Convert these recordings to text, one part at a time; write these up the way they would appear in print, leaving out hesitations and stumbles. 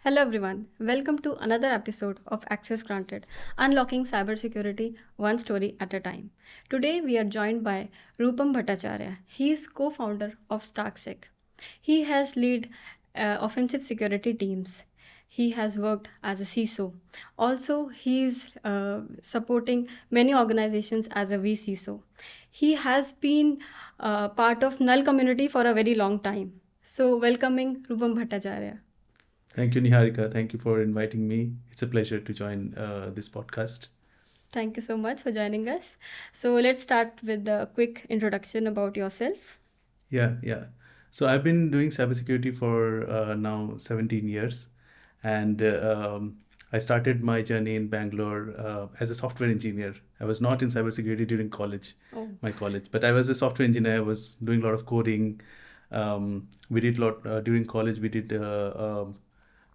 Hello everyone, welcome to another episode of Access Granted, unlocking cybersecurity one story at a time. Today we are joined by Rupam Bhattacharya. He is co-founder of StarcSec. He has led offensive security teams. He has worked as a CISO. Also, he is supporting many organizations as a vCISO. He has been part of null community for a very long time. So, welcoming Rupam Bhattacharya. Thank you, Niharika. Thank you for inviting me. It's a pleasure to join this podcast. Thank you so much for joining us. So let's start with a quick introduction about yourself. Yeah. So I've been doing cybersecurity for now 17 years. And I started my journey in Bangalore as a software engineer. I was not in cybersecurity during my college, but I was a software engineer. I was doing a lot of coding. We did a lot during college. We did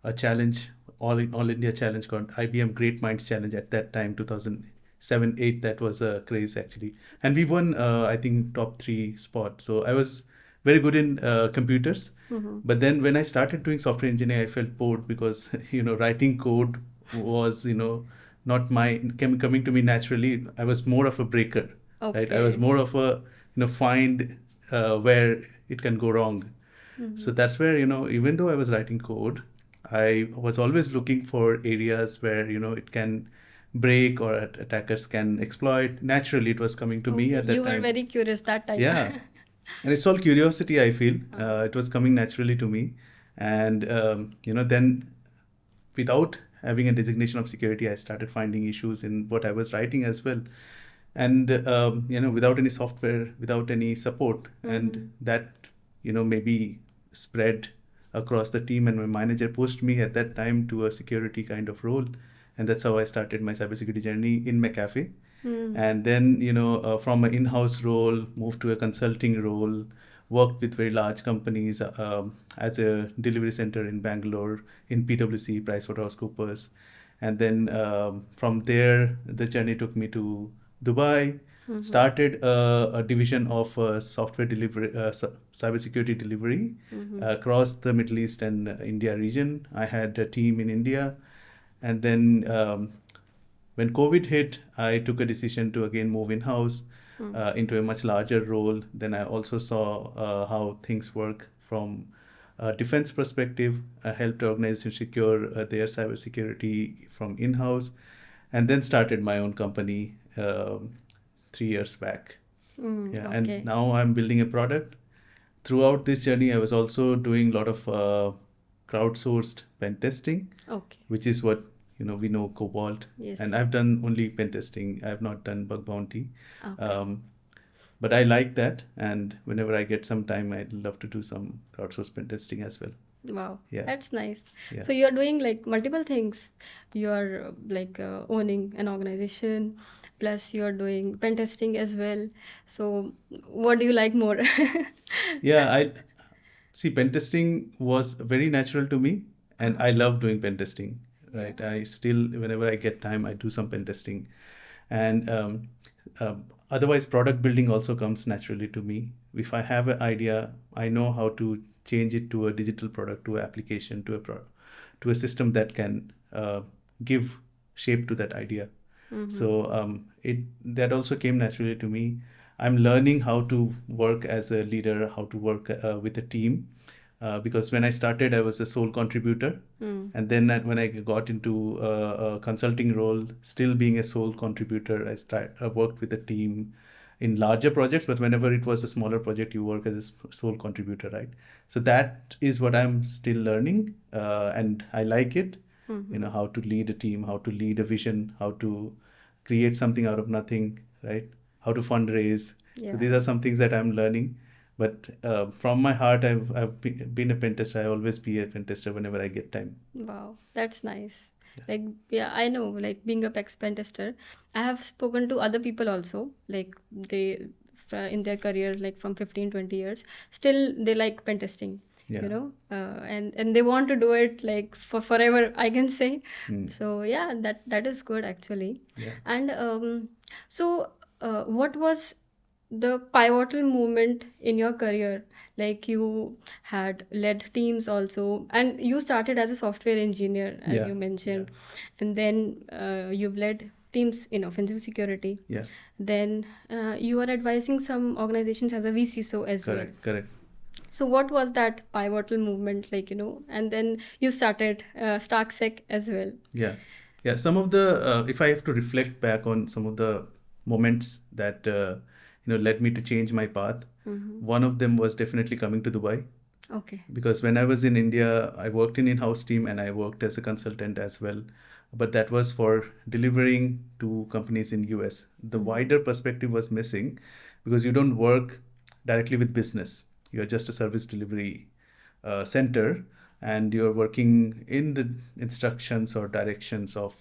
a challenge, all India challenge called IBM Great Minds Challenge at that time, 2007-8. That was a craze actually, and we won I think top 3 spot. So I was very good in computers. But then when I started doing software engineering, I felt bored because writing code was not coming to me naturally. I was more of a breaker, right? I was more of a find where it can go wrong. So that's where even though I was writing code, I was always looking for areas where it can break or attackers can exploit. Naturally, it was coming to me at that time. You were very curious that time. Yeah. And it's all curiosity, I feel. It was coming naturally to me. And, then without having a designation of security, I started finding issues in what I was writing as well. And, without any software, without any support. And that, maybe spread across the team, and my manager pushed me at that time to a security kind of role. And that's how I started my cybersecurity journey in McAfee. And then, from an in-house role, moved to a consulting role, worked with very large companies as a delivery center in Bangalore, in PwC, PricewaterhouseCoopers. And then from there, the journey took me to Dubai, started a division of software delivery, cybersecurity delivery across the Middle East and India region. I had a team in India. And then when COVID hit, I took a decision to again move in-house into a much larger role. Then I also saw how things work from a defense perspective. I helped organizations secure their cybersecurity from in-house, and then started my own company 3 years back. Okay. And now I'm building a product. Throughout this journey, I was also doing a lot of crowdsourced pen testing, which is what we know Cobalt. Yes. And I've done only pen testing. I've not done bug bounty. But I like that, and whenever I get some time, I'd love to do some crowdsourced pen testing as well. Wow, Yeah. that's nice. Yeah. So you're doing like multiple things. You're owning an organization, plus you're doing pen testing as well. So what do you like more? Yeah, I see pen testing was very natural to me, and I love doing pen testing. Right, I still, whenever I get time, I do some pen testing, and otherwise, product building also comes naturally to me. If I have an idea, I know how to change it to a digital product, to an application, to a system that can give shape to that idea. So that also came naturally to me. I'm learning how to work as a leader, how to work with a team. Because when I started, I was a sole contributor. And then when I got into a consulting role, still being a sole contributor, I worked with a team in larger projects. But whenever it was a smaller project, you work as a sole contributor, right? So that is what I'm still learning. And I like it, how to lead a team, how to lead a vision, how to create something out of nothing, right? How to fundraise. Yeah. So these are some things that I'm learning. But from my heart, I've been a pen tester. I always be a pen tester whenever I get time. Wow, that's nice. I know, being a pen tester, I have spoken to other people also, they in their career, from 15, 20 years, still they like pen testing, and they want to do it for forever, I can say. So yeah, that is good actually. Yeah. And so what was the pivotal moment in your career, like you had led teams also, and you started as a software engineer, as Yeah, you yeah, mentioned, and then you've led teams in offensive security. yeah. Then you are advising some organizations as a vCISO as well. Correct, correct. So what was that pivotal movement like, and then you started StarcSec as well. Yeah, yeah. Some of the, if I have to reflect back on some of the moments that led me to change my path, one of them was definitely coming to Dubai. Okay. Because when I was in India, I worked in in-house team and I worked as a consultant as well. But that was for delivering to companies in US. The wider perspective was missing because you don't work directly with business. You're just a service delivery center, and you're working in the instructions or directions of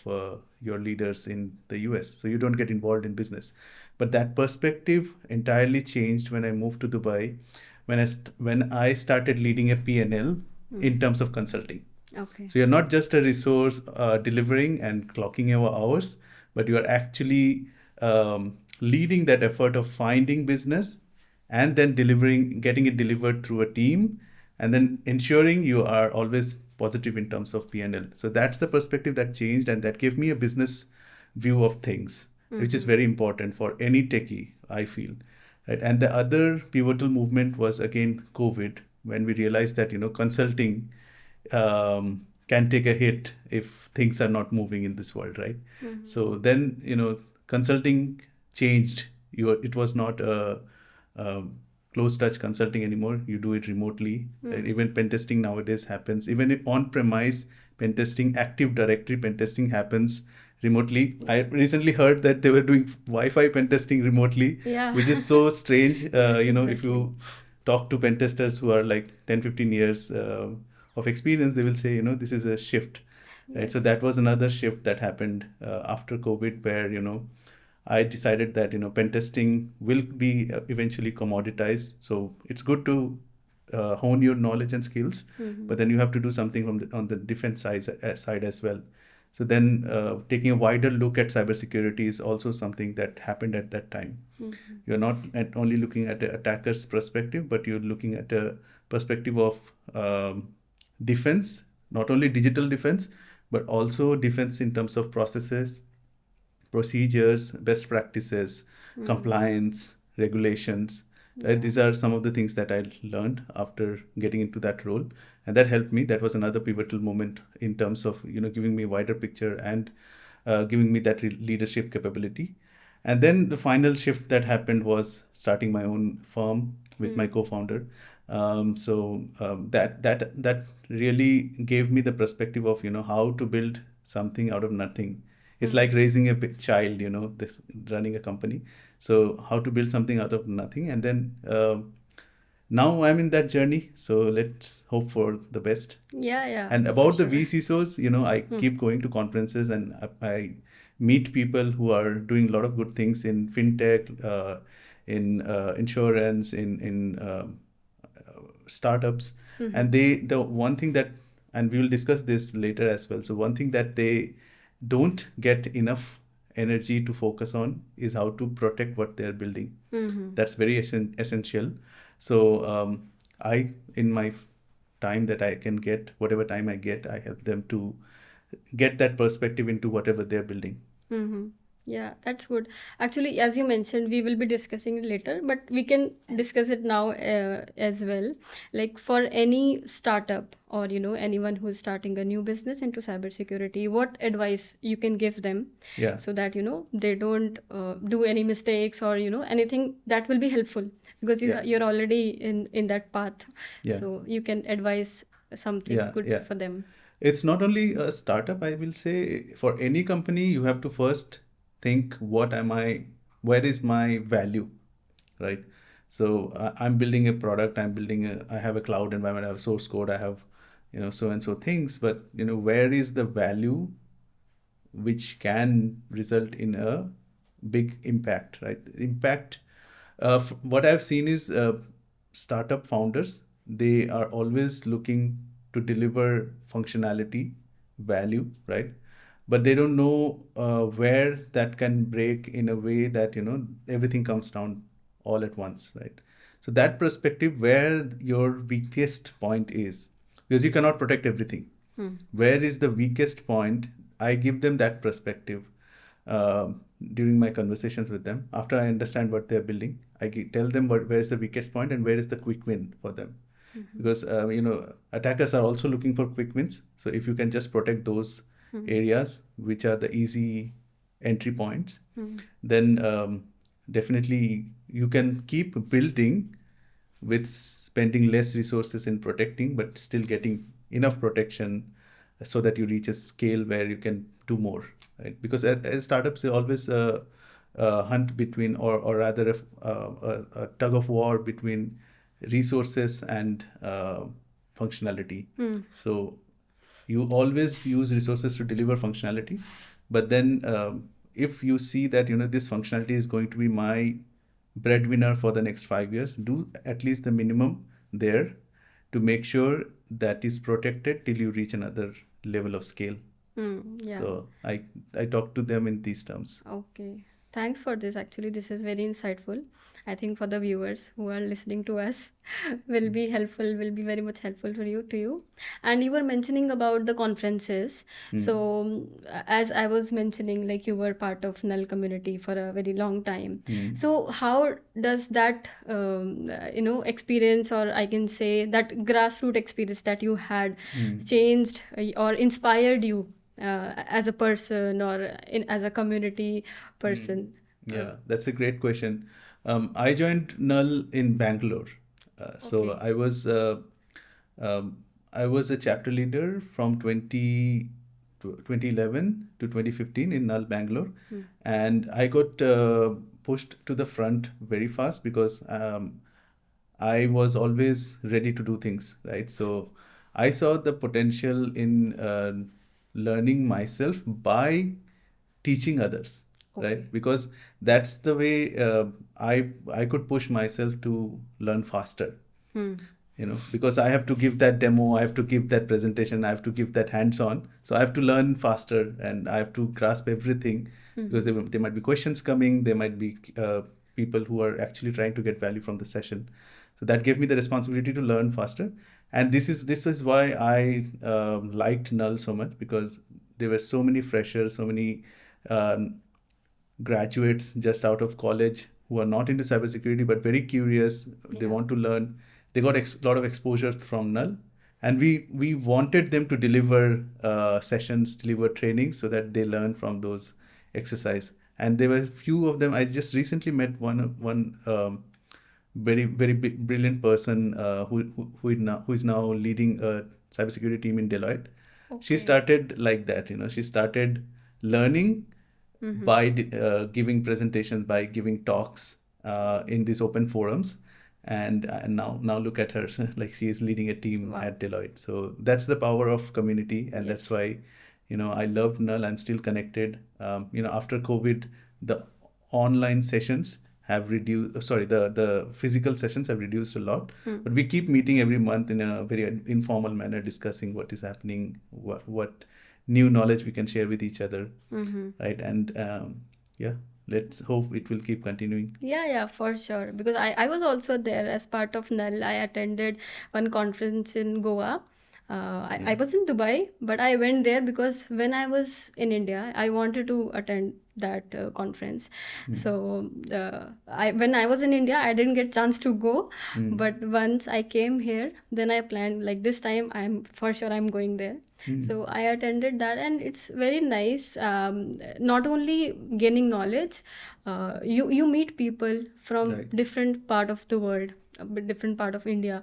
your leaders in the US. So you don't get involved in business. But that perspective entirely changed when I moved to Dubai, when I started leading a P&L in terms of consulting. Okay. So you're not just a resource delivering and clocking your hours, but you are actually leading that effort of finding business and then delivering, getting it delivered through a team, and then ensuring you are always positive in terms of P&L. So that's the perspective that changed, and that gave me a business view of things, which is very important for any techie, I feel. Right? And the other pivotal movement was again COVID, when we realized that consulting can take a hit if things are not moving in this world, right? So then consulting changed. It was not a close touch consulting anymore. You do it remotely. And even pen testing nowadays happens. Even if on-premise pen testing, Active Directory pen testing happens remotely. I recently heard that they were doing Wi-Fi pen testing remotely, Yeah. which is so strange. Yes, If exactly. you talk to pen testers who are like 10, 15 years of experience, they will say, this is a shift. Right? So that was another shift that happened after COVID, where, I decided that, pen testing will be eventually commoditized. So it's good to hone your knowledge and skills, but then you have to do something on the defense side as well. So then taking a wider look at cybersecurity is also something that happened at that time. You're not only looking at the attacker's perspective, but you're looking at a perspective of defense, not only digital defense, but also defense in terms of processes, procedures, best practices, compliance, regulations. Right? These are some of the things that I learned after getting into that role, and that helped me. That was another pivotal moment in terms of giving me a wider picture and giving me that leadership capability. And then the final shift that happened was starting my own firm with my co-founder. That really gave me the perspective of how to build something out of nothing. It's like raising a big child, running a company. So how to build something out of nothing, and then now I'm in that journey. So let's hope for the best. Yeah. And For about the sure. vCISOs, I keep going to conferences, and I meet people who are doing a lot of good things in fintech, in insurance, in startups. And the one thing that, and we will discuss this later as well. So one thing that they don't get enough energy to focus on is how to protect what they're building. That's very essential. So in my time that I can get, whatever time I get, I help them to get that perspective into whatever they're building. Yeah, that's good. Actually, as you mentioned, we will be discussing it later, but we can discuss it now as well. Like for any startup or anyone who's starting a new business into cybersecurity, what advice you can give them, Yeah. so that they don't do any mistakes or anything that will be helpful, because Yeah. you're already in that path. Yeah. So you can advise something good Yeah. for them. It's not only a startup, I will say. For any company, you have to first think, where is my value, right? So I'm building a product, I have a cloud environment, I have source code, I have, so and so things, but, where is the value which can result in a big impact, right? Impact, what I've seen is startup founders, they are always looking to deliver functionality, value, right? But they don't know where that can break in a way that everything comes down all at once, right? So that perspective, where your weakest point is, because you cannot protect everything. Where is the weakest point? I give them that perspective during my conversations with them. After I understand what they're building, tell them where is the weakest point and where is the quick win for them. Because attackers are also looking for quick wins. So if you can just protect those areas which are the easy entry points, then definitely you can keep building with spending less resources in protecting, but still getting enough protection so that you reach a scale where you can do more, right? Because as startups, they always hunt between, or rather a tug of war between resources and functionality. So you always use resources to deliver functionality, but then if you see that this functionality is going to be my breadwinner for the next 5 years, do at least the minimum there to make sure that is protected till you reach another level of scale. Yeah. So I talk to them in these terms. Okay. Thanks for this. Actually, this is very insightful. I think for the viewers who are listening to us will be helpful, will be very much helpful to you. And you were mentioning about the conferences. So as I was mentioning, like you were part of Null community for a very long time. So how does that experience, or I can say that grassroots experience that you had changed or inspired you as a person, or as a community person? Yeah, that's a great question. I joined Null in Bangalore. So Okay. I was a chapter leader from 2011 to 2015 in Null Bangalore. And I got pushed to the front very fast because I was always ready to do things, right? So I saw the potential in learning myself by teaching others, right? Because that's the way I could push myself to learn faster. Because I have to give that demo, I have to give that presentation, I have to give that hands-on. So I have to learn faster and I have to grasp everything, because there might be questions coming, there might be people who are actually trying to get value from the session. So that gave me the responsibility to learn faster. And this is why I liked Null so much, because there were so many freshers, so many graduates just out of college who are not into cybersecurity but very curious. They want to learn. They got a lot of exposure from Null, and we wanted them to deliver sessions, deliver trainings, so that they learn from those exercise. And there were a few of them. I just recently met one very brilliant person who is now leading a cybersecurity team in Deloitte. She started like that. She started learning by giving presentations, by giving talks in these open forums, and now look at her, like she is leading a team at Deloitte. So that's the power of community, and that's why I loved Null. I'm still connected. After COVID, the online sessions have reduced. Sorry, the physical sessions have reduced a lot, but we keep meeting every month in a very informal manner, discussing what is happening, what new knowledge we can share with each other, right? And yeah, let's hope it will keep continuing. Yeah, for sure. Because I was also there as part of Null. I attended one conference in Goa. I was in Dubai, but I went there because when I was in India, I wanted to attend that conference. So when I was in India, I didn't get chance to go. But once I came here, then I planned, like, this time I'm going there. So I attended that, and it's very nice. Not only gaining knowledge, you meet people from different part of the world, different part of India,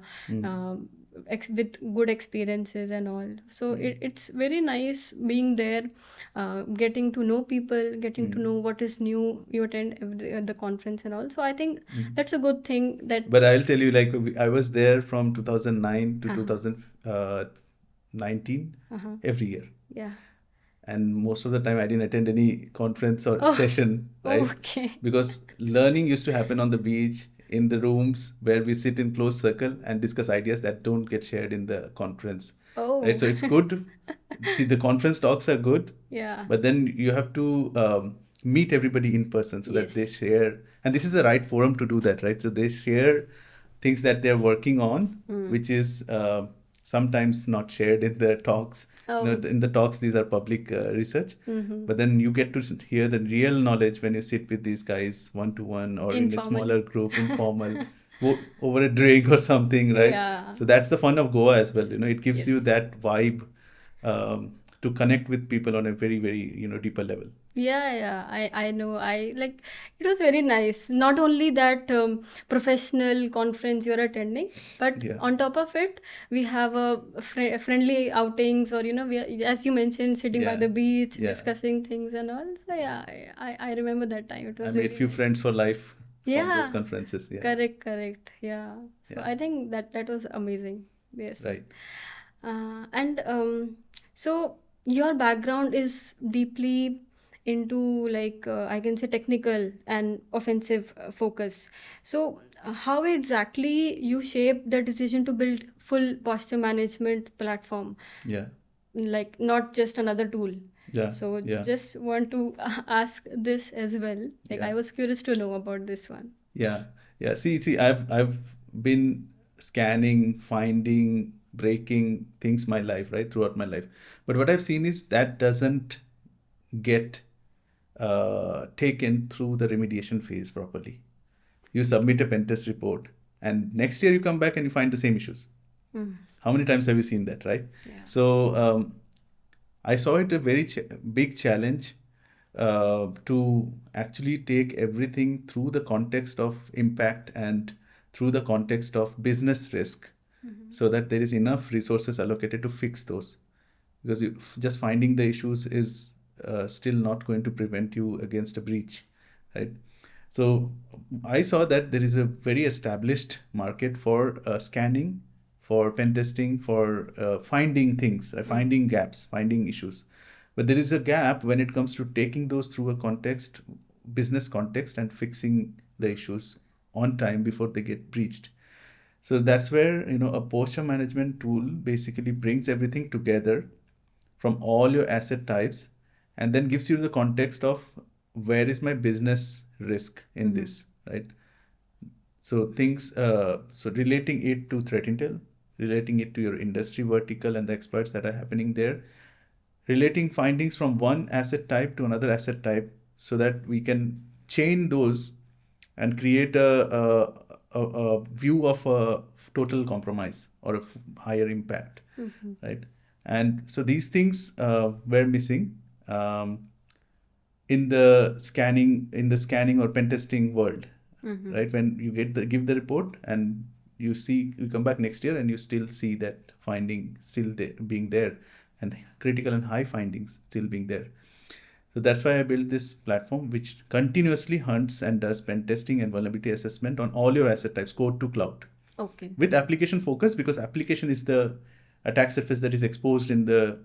with good experiences and all. So it's very nice being there, getting to know people, getting to know what is new. You attend the conference and all. So I think that's a good thing. But I'll tell you, like, I was there from 2009 to 2019 every year. Yeah. And most of the time I didn't attend any conference or session, right? Okay. Because learning used to happen on the beach, in the rooms where we sit in close circle and discuss ideas that don't get shared in the conference. Right? So it's good. See, the conference talks are good. Yeah. But then you have to meet everybody in person so that they Yes. share, and this is the right forum to do that, right? So they share things that they're working on, which is sometimes not shared in the talks. Oh. In the talks, these are public research, but then you get to hear the real knowledge when you sit with these guys one to one or in a Informal. smaller group, informal, over a drink or something, right? Yeah. So that's the fun of Goa as well. It gives you Yes. that vibe to connect with people on a very, very, deeper level. Yeah, I know. I like it was very nice. Not only that professional conference you're attending, but Yeah. on top of it, we have a friendly outings, or we are, as you mentioned, sitting by Yeah. the beach, Yeah. discussing things and all. So yeah, I remember that time. It I was made very few nice. friends for life from those Yeah, conferences. Yeah. correct. Yeah. So Yeah. I think that was amazing. Yes. Right. And so your background is deeply into, like, I can say, technical and offensive focus. So how exactly you shape the decision to build full posture management platform, Yeah. like not just another tool? Yeah. So Yeah. just want to ask this as well. Like, Yeah. I was curious to know about this one. Yeah. Yeah. See, I've been scanning, finding, breaking things my life, right, throughout my life. But what I've seen is that doesn't get taken through the remediation phase properly. You submit a pen test report, and next year you come back and you find the same issues. How many times have you seen that, right? Yeah. So I saw it a very big challenge to actually take everything through the context of impact and through the context of business risk, so that there is enough resources allocated to fix those. Because just finding the issues is still not going to prevent you against a breach, right? So I saw that there is a very established market for scanning, for pen testing, for finding things, finding gaps, finding issues. But there is a gap when it comes to taking those through a context, business context, and fixing the issues on time before they get breached. So that's where a posture management tool basically brings everything together from all your asset types, and then gives you the context of where is my business risk in this, right? So so relating it to threat intel, relating it to your industry vertical and the exploits that are happening there, relating findings from one asset type to another asset type, so that we can chain those and create a view of a total compromise or a higher impact, right? And so these things were missing in the scanning or pen testing world, right? When you give the report and you come back next year and you still see that finding still being there, and critical and high findings still being there. So that's why I built this platform, which continuously hunts and does pen testing and vulnerability assessment on all your asset types, code to cloud, Okay. with application focus, because application is the attack surface that is exposed in the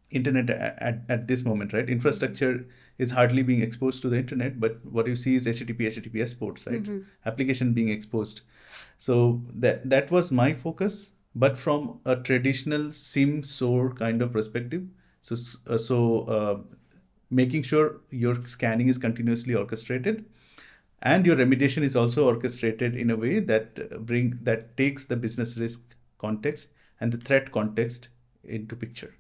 internet at this moment, right? Infrastructure is hardly being exposed to the internet, but what you see is HTTP, HTTPS ports, right? Application being exposed. So that was my focus, but from a traditional SIM SOAR kind of perspective. So making sure your scanning is continuously orchestrated, and your remediation is also orchestrated in a way that takes the business risk context and the threat context into picture.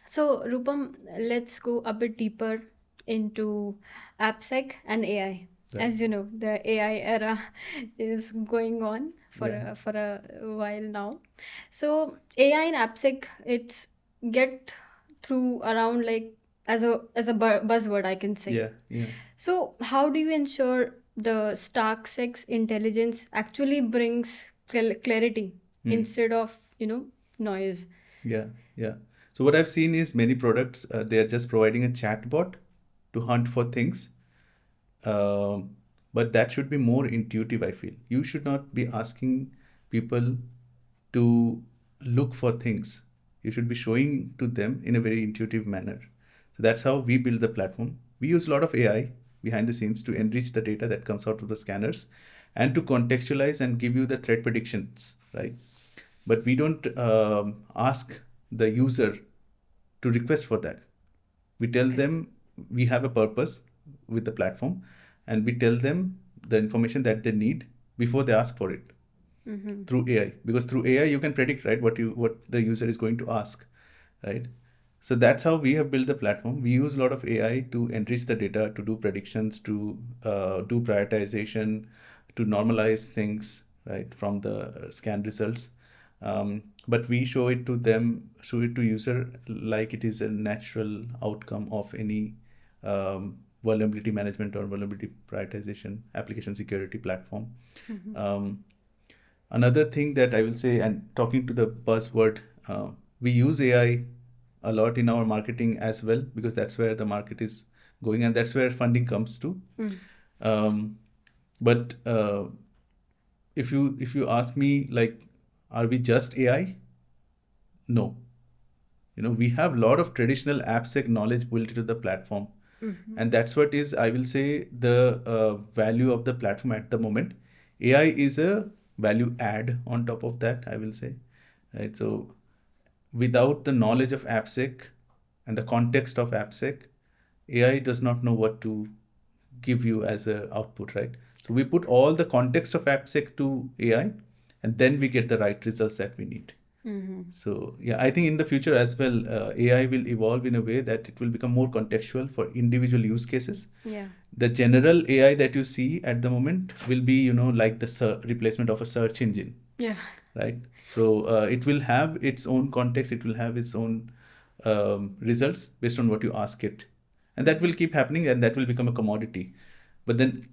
So, Rupam, let's go a bit deeper into AppSec and AI. Right. As you know, the AI era is going on for Yeah. for a while now. So, AI and AppSec, it's get through around, like, as a buzzword, I can say. Yeah. So, how do you ensure the StarkSec's intelligence actually brings clarity instead of noise? Yeah. So what I've seen is many products, they are just providing a chatbot to hunt for things. But that should be more intuitive, I feel. You should not be asking people to look for things. You should be showing to them in a very intuitive manner. So that's how we build the platform. We use a lot of AI behind the scenes to enrich the data that comes out of the scanners and to contextualize and give you the threat predictions, right? But we don't ask the user to request for that. We tell them we have a purpose with the platform, and we tell them the information that they need before they ask for it through AI. Because through AI you can predict, right, what the user is going to ask, right? So that's how we have built the platform. We use a lot of AI to enrich the data, to do predictions, to do prioritization, to normalize things, right, from the scan results. But we show it to user like it is a natural outcome of any vulnerability management or vulnerability prioritization application security platform. Another thing that I will say, and talking to the buzzword, we use AI a lot in our marketing as well, because that's where the market is going and that's where funding comes to. But if you ask me, like, are we just AI? No. We have a lot of traditional AppSec knowledge built into the platform. And that's what is, I will say, the value of the platform at the moment. AI is a value add on top of that, I will say. Right. So without the knowledge of AppSec and the context of AppSec, AI does not know what to give you as an output, right? So we put all the context of AppSec to AI, and then we get the right results that we need. So yeah, I think in the future as well, AI will evolve in a way that it will become more contextual for individual use cases. Yeah. The general AI that you see at the moment will be, like the replacement of a search engine. Yeah. Right. So it will have its own context. It will have its own results based on what you ask it, and that will keep happening, and that will become a commodity. But then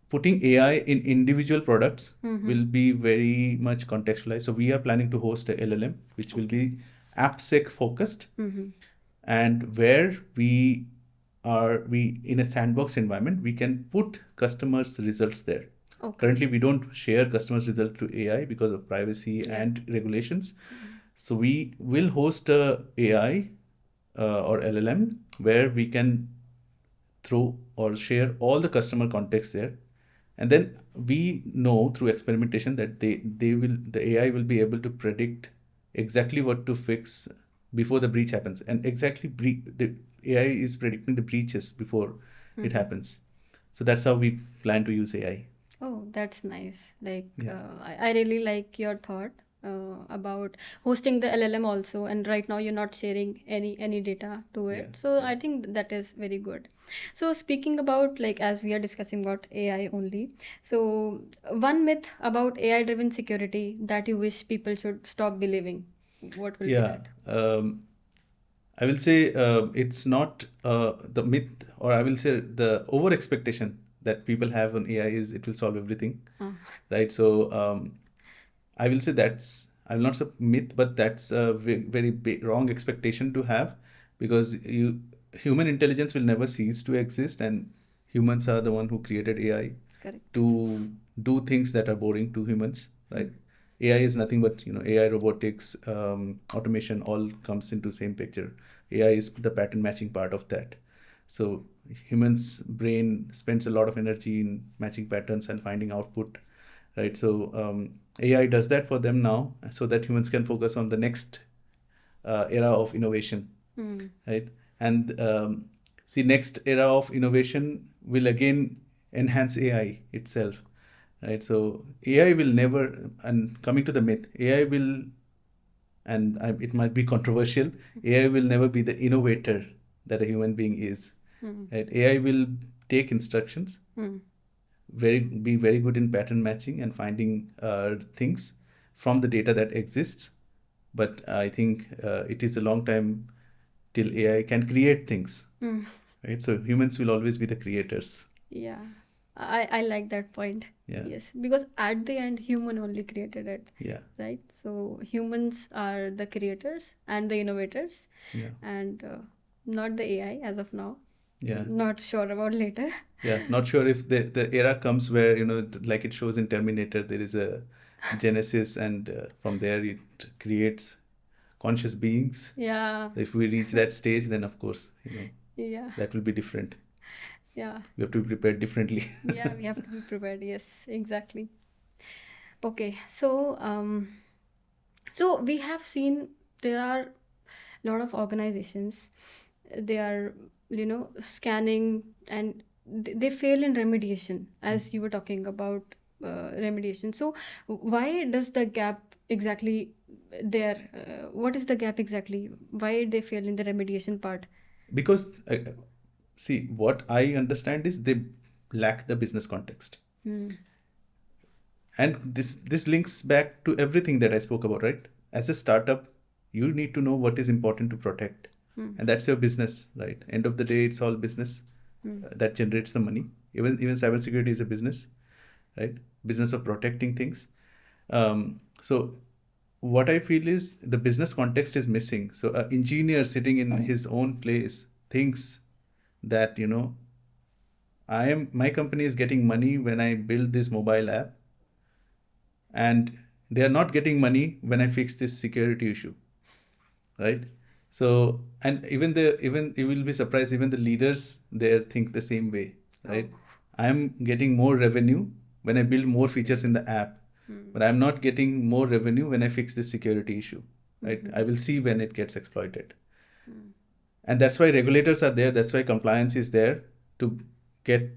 putting AI in individual products will be very much contextualized. So we are planning to host a LLM, which will be AppSec focused, and where we in a sandbox environment, we can put customers' results there. Okay. Currently, we don't share customers' results to AI because of privacy and regulations. So we will host a AI or LLM where we can throw or share all the customer context there, and then we know through experimentation that the AI will be able to predict exactly what to fix before the breach happens, and exactly the AI is predicting the breaches before it happens. So that's how we plan to use AI. Oh, that's nice. Like, Yeah. I really like your thought about hosting the LLM also, and right now you're not sharing any data to it. Yeah, So I think that is very good. So speaking about, like, as we are discussing about AI only, so one myth about AI-driven security that you wish people should stop believing, what will be Yeah. that? I will say it's not the myth, or I will say the over expectation that people have on AI is it will solve everything, right? So I will say I will not say myth, but that's a very wrong expectation to have, because human intelligence will never cease to exist, and humans are the one who created AI Correct. to do things that are boring to humans, right? AI is nothing but AI, robotics, automation, all comes into same picture. AI is the pattern matching part of that. So humans' brain spends a lot of energy in matching patterns and finding output, right? So AI does that for them now, so that humans can focus on the next era of innovation, right? And see, next era of innovation will again enhance AI itself, right? So AI will never, and coming to the myth, AI will, and it might be controversial, AI will never be the innovator that a human being is, right? AI will take instructions, be very good in pattern matching and finding things from the data that exists. But I think it is a long time till AI can create things, right? So humans will always be the creators. Yeah, I like that point. Yeah. Yes, because at the end, human only created it, Yeah. right? So humans are the creators and the innovators, Yeah. and not the AI as of now. Yeah. Not sure about later. Yeah, not sure if the era comes where, like it shows in Terminator, there is a genesis, and from there it creates conscious beings. Yeah, If we reach that stage, then of course, yeah, that will be different. yeah, We have to be prepared differently. yeah. We have to be prepared. Yes, exactly. Okay, so we have seen there are a lot of organizations. They are scanning, and they fail in remediation, as you were talking about remediation. So why does the gap exactly there? What is the gap exactly? Why they fail in the remediation part? Because see, what I understand is they lack the business context. And this links back to everything that I spoke about, right? As a startup, you need to know what is important to protect. And that's your business, right? End of the day, it's all business that generates the money. Even cybersecurity is a business, right? Business of protecting things. So what I feel is the business context is missing. So an engineer sitting in his own place thinks that, my company is getting money when I build this mobile app, and they are not getting money when I fix this security issue, right? So, and even you will be surprised, even the leaders there think the same way, right? I'm getting more revenue when I build more features in the app, but I'm not getting more revenue when I fix this security issue, right? I will see when it gets exploited. And that's why regulators are there, that's why compliance is there to get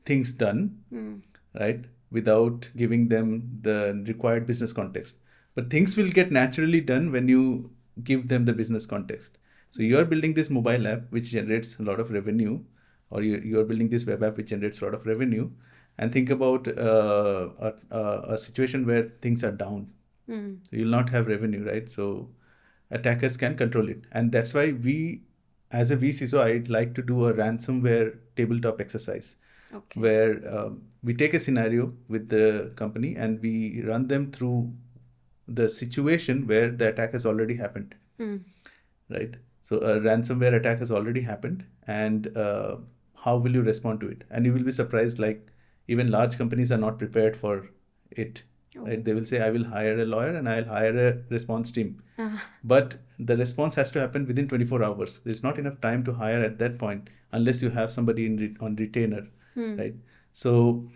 things done, right? Without giving them the required business context. But things will get naturally done when you give them the business context. So you are building this mobile app which generates a lot of revenue, or you are building this web app which generates a lot of revenue, and think about a situation where things are down. So you'll not have revenue, right? So attackers can control it. And that's why we, as a vCISO, I'd like to do a ransomware tabletop exercise. Okay. Where we take a scenario with the company and we run them through the situation where the attack has already happened, right? So a ransomware attack has already happened, and how will you respond to it? And you will be surprised, like even large companies are not prepared for it, right? They will say, I will hire a lawyer and I'll hire a response team. But the response has to happen within 24 hours. There's not enough time to hire at that point unless you have somebody on retainer, right? So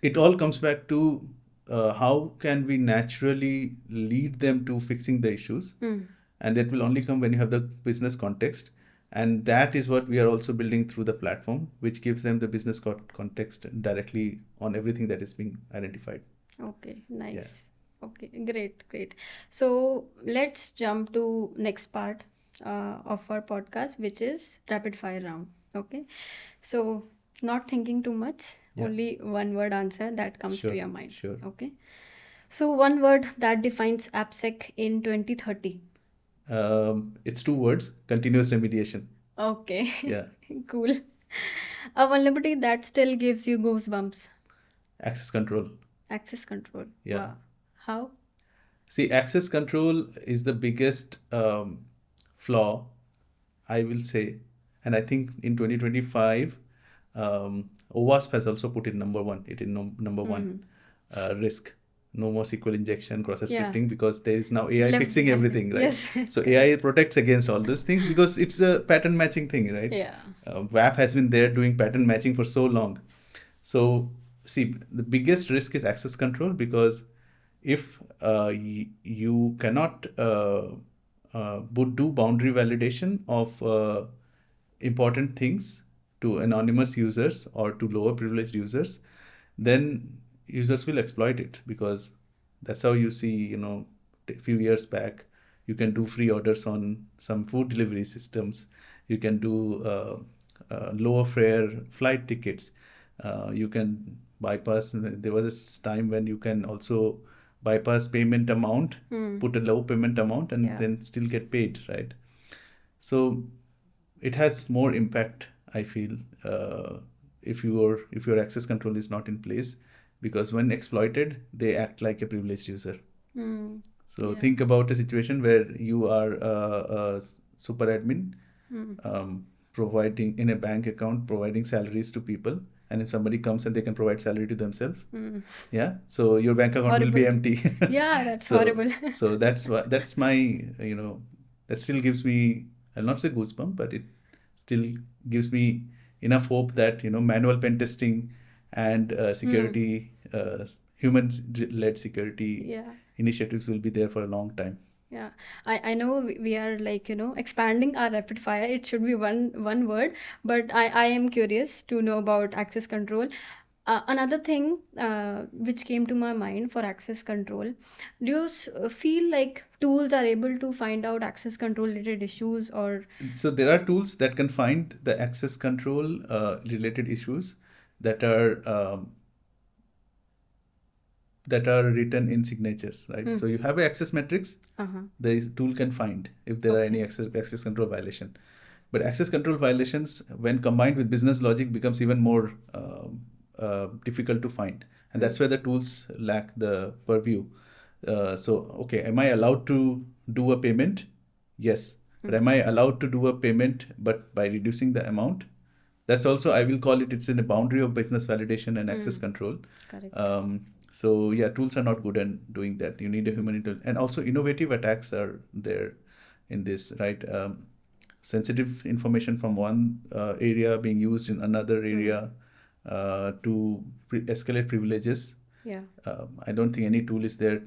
it all comes back to how can we naturally lead them to fixing the issues, and that will only come when you have the business context. And that is what we are also building through the platform, which gives them the business context directly on everything that is being identified. Okay, nice. Okay, great. So let's jump to next part of our podcast, which is rapid fire round. Okay, so not thinking too much, only one word answer that comes to your mind. Sure. Okay, so one word that defines AppSec in 2030. It's 2 words: continuous remediation. Okay. Yeah. Cool. A vulnerability that still gives you goosebumps. Access control. Access control. Yeah. Wow. How? See, access control is the biggest flaw, I will say. And I think in 2025, OWASP has also put it number one. It is number one risk. No more SQL injection, cross-scripting, because there is now AI fixing everything, right? Yes. So AI protects against all those things because it's a pattern matching thing, right? Yeah. WAF has been there doing pattern matching for so long. So, see, the biggest risk is access control, because if you cannot do boundary validation of important things to anonymous users or to lower privileged users, then users will exploit it, because that's how you see, a few years back, you can do free orders on some food delivery systems. You can do lower fare flight tickets. You can bypass. There was a time when you can also bypass payment amount, put a low payment amount, and then still get paid, right? So it has more impact, I feel, if your access control is not in place, because when exploited, they act like a privileged user. So think about a situation where you are a super admin, providing in a bank account, providing salaries to people, and if somebody comes and they can provide salary to themselves, so your bank account will be empty. Yeah, that's So- horrible. So that's my, that still gives me, I'll not say goosebump, but it still gives me enough hope that, manual pen testing and security, human-led security initiatives will be there for a long time. Yeah, I know we are like, expanding our rapid fire. It should be one word, but I am curious to know about access control. Another thing which came to my mind for access control, do you feel like tools are able to find out access control related issues or? So there are tools that can find the access control related issues that are written in signatures, right? So you have an access matrix. The tool can find if there are any access control violation. But access control violations, when combined with business logic, becomes even more difficult to find, and that's where the tools lack the purview. Okay, am I allowed to do a payment? Yes, but am I allowed to do a payment but by reducing the amount? That's also, I will call it, it's in a boundary of business validation and access control. Correct. So yeah, tools are not good in doing that. You need a human intelligence, and also innovative attacks are there in this, right? Sensitive information from one area being used in another area to escalate privileges. Yeah. I don't think any tool is there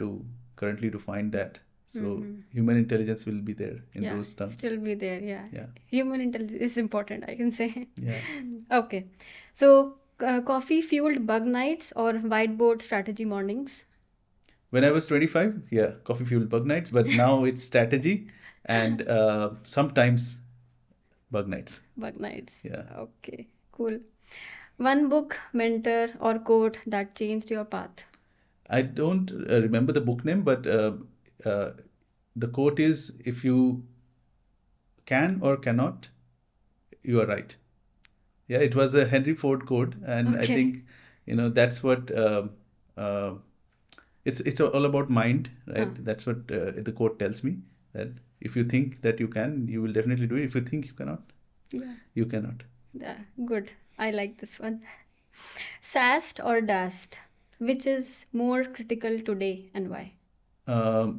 currently to find that. So human intelligence will be there in those terms. Still be there. Yeah. Yeah. Human intelligence is important, I can say. Yeah. Okay. So coffee fueled bug nights or whiteboard strategy mornings? When I was 25, yeah, coffee fueled bug nights, but now it's strategy and sometimes bug nights. Bug nights. Yeah. Okay. Cool. One book, mentor, or quote that changed your path? I don't remember the book name, but the quote is, if you can or cannot, you are right. Yeah, it was a Henry Ford quote, and I think that's what it's all about mind, right? That's what the quote tells me, that if you think that you can, you will definitely do it. If you think you cannot, you cannot. Yeah, good. I like this one. SAST or DAST? Which is more critical today and why? I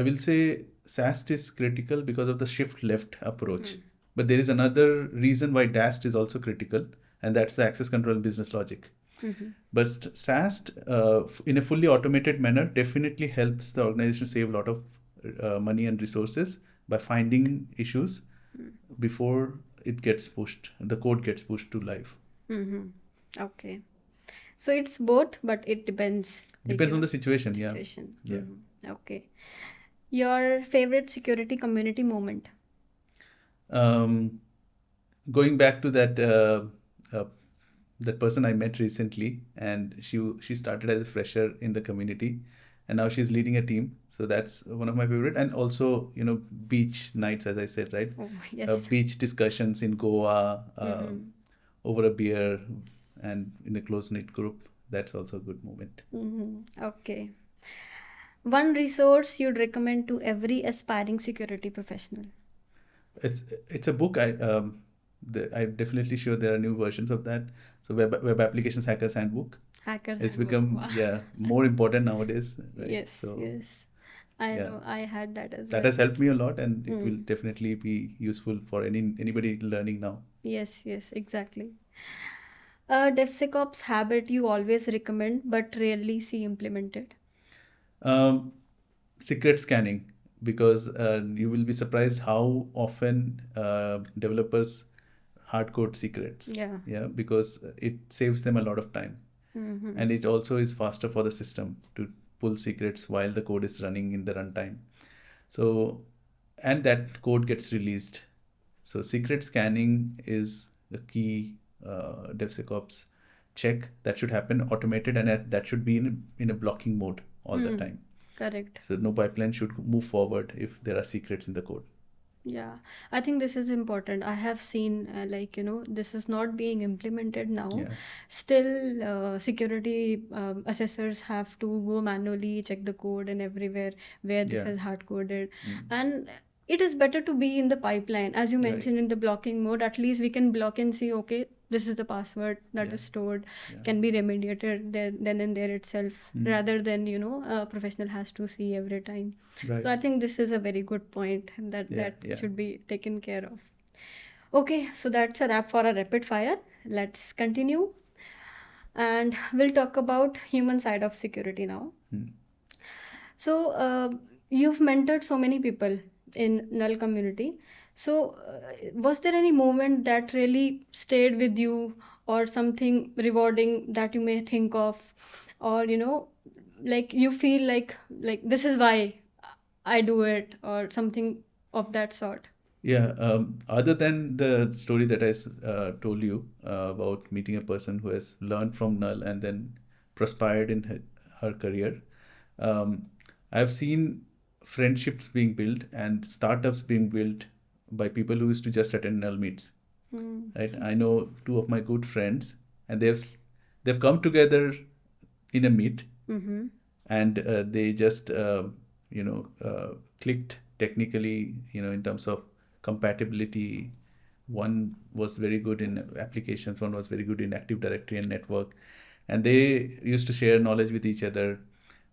will say SAST is critical because of the shift left approach. But there is another reason why DAST is also critical, and that's the access control business logic. But SAST, in a fully automated manner, definitely helps the organization save a lot of money and resources by finding issues before it gets pushed, the code gets pushed to live. Okay. So it's both, but it depends. Depends on the situation. Yeah. Okay. Your favorite security community moment? Going back to that person I met recently, and she started as a fresher in the community, and now she's leading a team. So that's one of my favorite. And also, beach nights, as I said, right? Oh, yes. Beach discussions in Goa over a beer and in a close-knit group. That's also a good moment. Okay. One resource you'd recommend to every aspiring security professional? It's a book. I'm definitely sure there are new versions of that. So Web Applications Hackers Handbook. It's become more important nowadays. Right? Yes. I know. I had that as well. That has helped me a lot, and it will definitely be useful for anybody learning now. Yes, exactly. A DevSecOps habit you always recommend but rarely see implemented? Secret scanning, because you will be surprised how often developers hard-code secrets. Yeah, because it saves them a lot of time. And it also is faster for the system to pull secrets while the code is running in the runtime. So, and that code gets released. So secret scanning is the key DevSecOps check that should happen automated, and that should be in a blocking mode all the time. Correct. So no pipeline should move forward if there are secrets in the code. Yeah, I think this is important. I have seen this is not being implemented now. Still, security assessors have to go manually check the code and everywhere where this is hard coded. And it is better to be in the pipeline, as you mentioned, in the blocking mode. At least we can block and see, okay, this is the password that is stored, can be remediated then and there itself, rather than a professional has to see every time. So I think this is a very good point that should be taken care of. Okay, so that's a wrap for a rapid fire. Let's continue, and we'll talk about human side of security now. So you've mentored so many people in null community. So was there any moment that really stayed with you, or something rewarding that you may think of, or like you feel like this is why I do it, or something of that sort? Yeah, other than the story that I told you about meeting a person who has learned from null and then prospered in her career, um, I've seen friendships being built and startups being built by people who used to just attend null meets. Right? I know two of my good friends, and they've come together in a meet, Mm-hmm. and they just clicked technically, in terms of compatibility. One was very good in applications, one was very good in Active Directory and network, and they used to share knowledge with each other,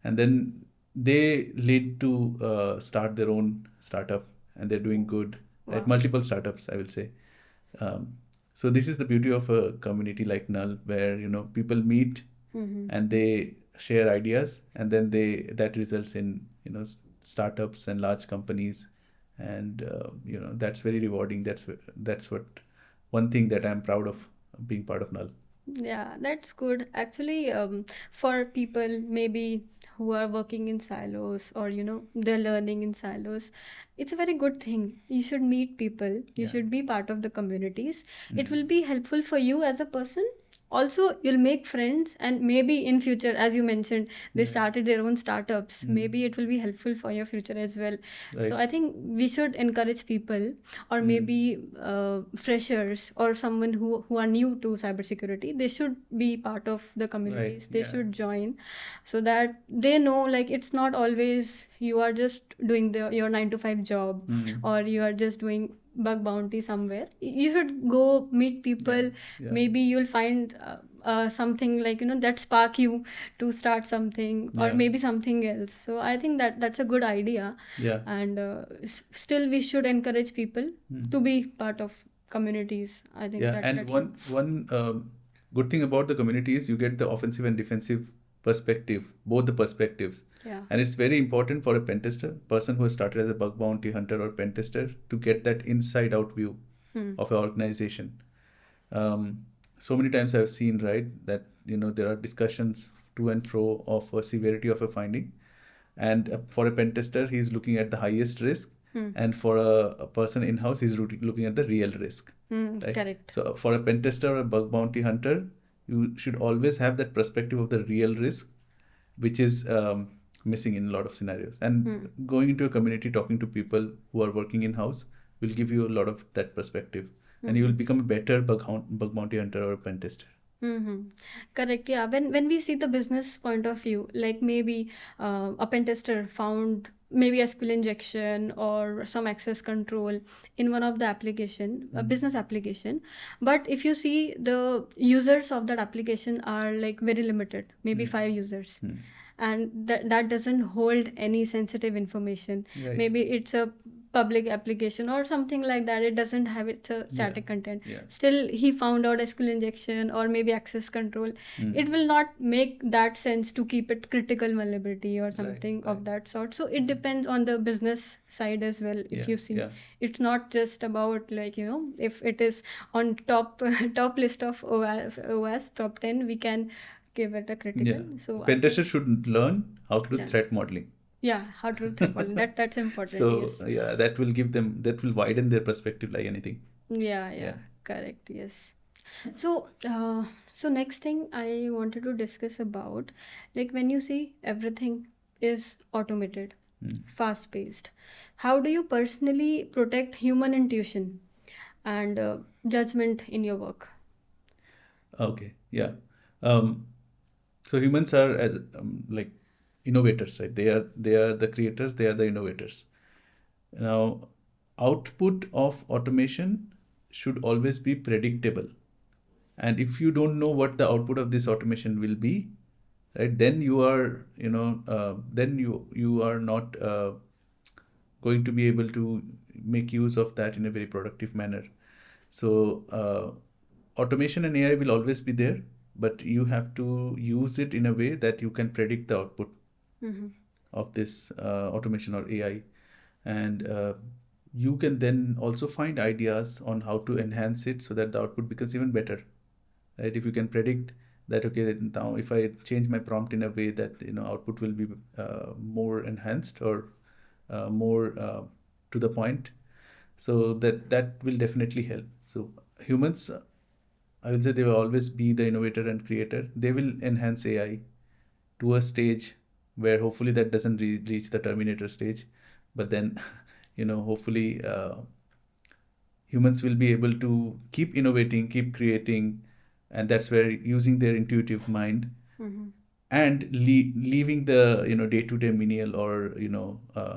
and then they lead to start their own startup, and they're doing good. Right? Wow. Multiple startups, I will say. So this is the beauty of a community like null, where people meet Mm-hmm. and they share ideas, and then that results in startups and large companies, and that's very rewarding. That's what one thing that I'm proud of being part of null. Yeah, that's good. Actually, for people maybe who are working in silos, or they're learning in silos, it's a very good thing. You should meet people. You Yeah. should be part of the communities. It will be helpful for you as a person. Also, you'll make friends, and maybe in future, as you mentioned, they Yeah. started their own startups. Maybe it will be helpful for your future as well. So Right. I think we should encourage people, or maybe freshers, or someone who are new to cybersecurity. They should be part of the communities. They Yeah. should join, so that they know, like, it's not always you are just doing your 9 to 5 job, or you are just doing bug bounty somewhere. You should go meet people. Yeah. Maybe you'll find something like that spark you to start something, or Yeah. maybe something else. So I think that's a good idea. Yeah. And still we should encourage people to be part of communities. I think Yeah, and that's one good thing about the community is you get the offensive and defensive perspective, both the perspectives. Yeah. And it's very important for a pen tester, person who has started as a bug bounty hunter or pen tester, to get that inside out view of an organization. So many times I've seen, right, that there are discussions to and fro of a severity of a finding, and for a pen tester, he's looking at the highest risk, and for a person in house, he's looking at the real risk. Right? Correct. So for a pen tester or a bug bounty hunter, you should always have that perspective of the real risk, which is missing in a lot of scenarios. And going into a community, talking to people who are working in house, will give you a lot of that perspective, and you will become a better bug bounty hunter or a pen tester. Mm-hmm. Correct. Yeah. When we see the business point of view, like maybe a pen tester found maybe SQL injection or some access control in one of the application, a business application. But if you see, the users of that application are like very limited, maybe 5 users. And that doesn't hold any sensitive information. Right. Maybe it's a public application or something like that. It doesn't have its static content. Yeah. Still, he found out SQL injection or maybe access control. It will not make that sense to keep it critical vulnerability or something of that sort. So it depends on the business side as well. If you see, it's not just about, like, if it is on top list of OS top 10, we can give it a critical. Yeah. So Pen tester should learn how to do threat modeling. Yeah, how to do threat modeling. That's important. So Yes. yeah, that will widen their perspective like anything. Yeah. Correct. Yes. So, so next thing I wanted to discuss about, like, when you see everything is automated, fast paced, how do you personally protect human intuition and judgment in your work? Okay. Yeah. So humans are like innovators, right? They are the creators. They are the innovators. Now, output of automation should always be predictable. And if you don't know what the output of this automation will be, right, then you are, then you are not going to be able to make use of that in a very productive manner. So automation and AI will always be there, but you have to use it in a way that you can predict the output. of this automation or AI. And you can then also find ideas on how to enhance it so that the output becomes even better, right? If you can predict that, okay, now if I change my prompt in a way that output will be more enhanced or more to the point, so that will definitely help. So humans, I will say, they will always be the innovator and creator. They will enhance AI to a stage where hopefully that doesn't reach the Terminator stage, but then hopefully humans will be able to keep innovating, keep creating, and that's where using their intuitive mind and leaving the day-to-day menial or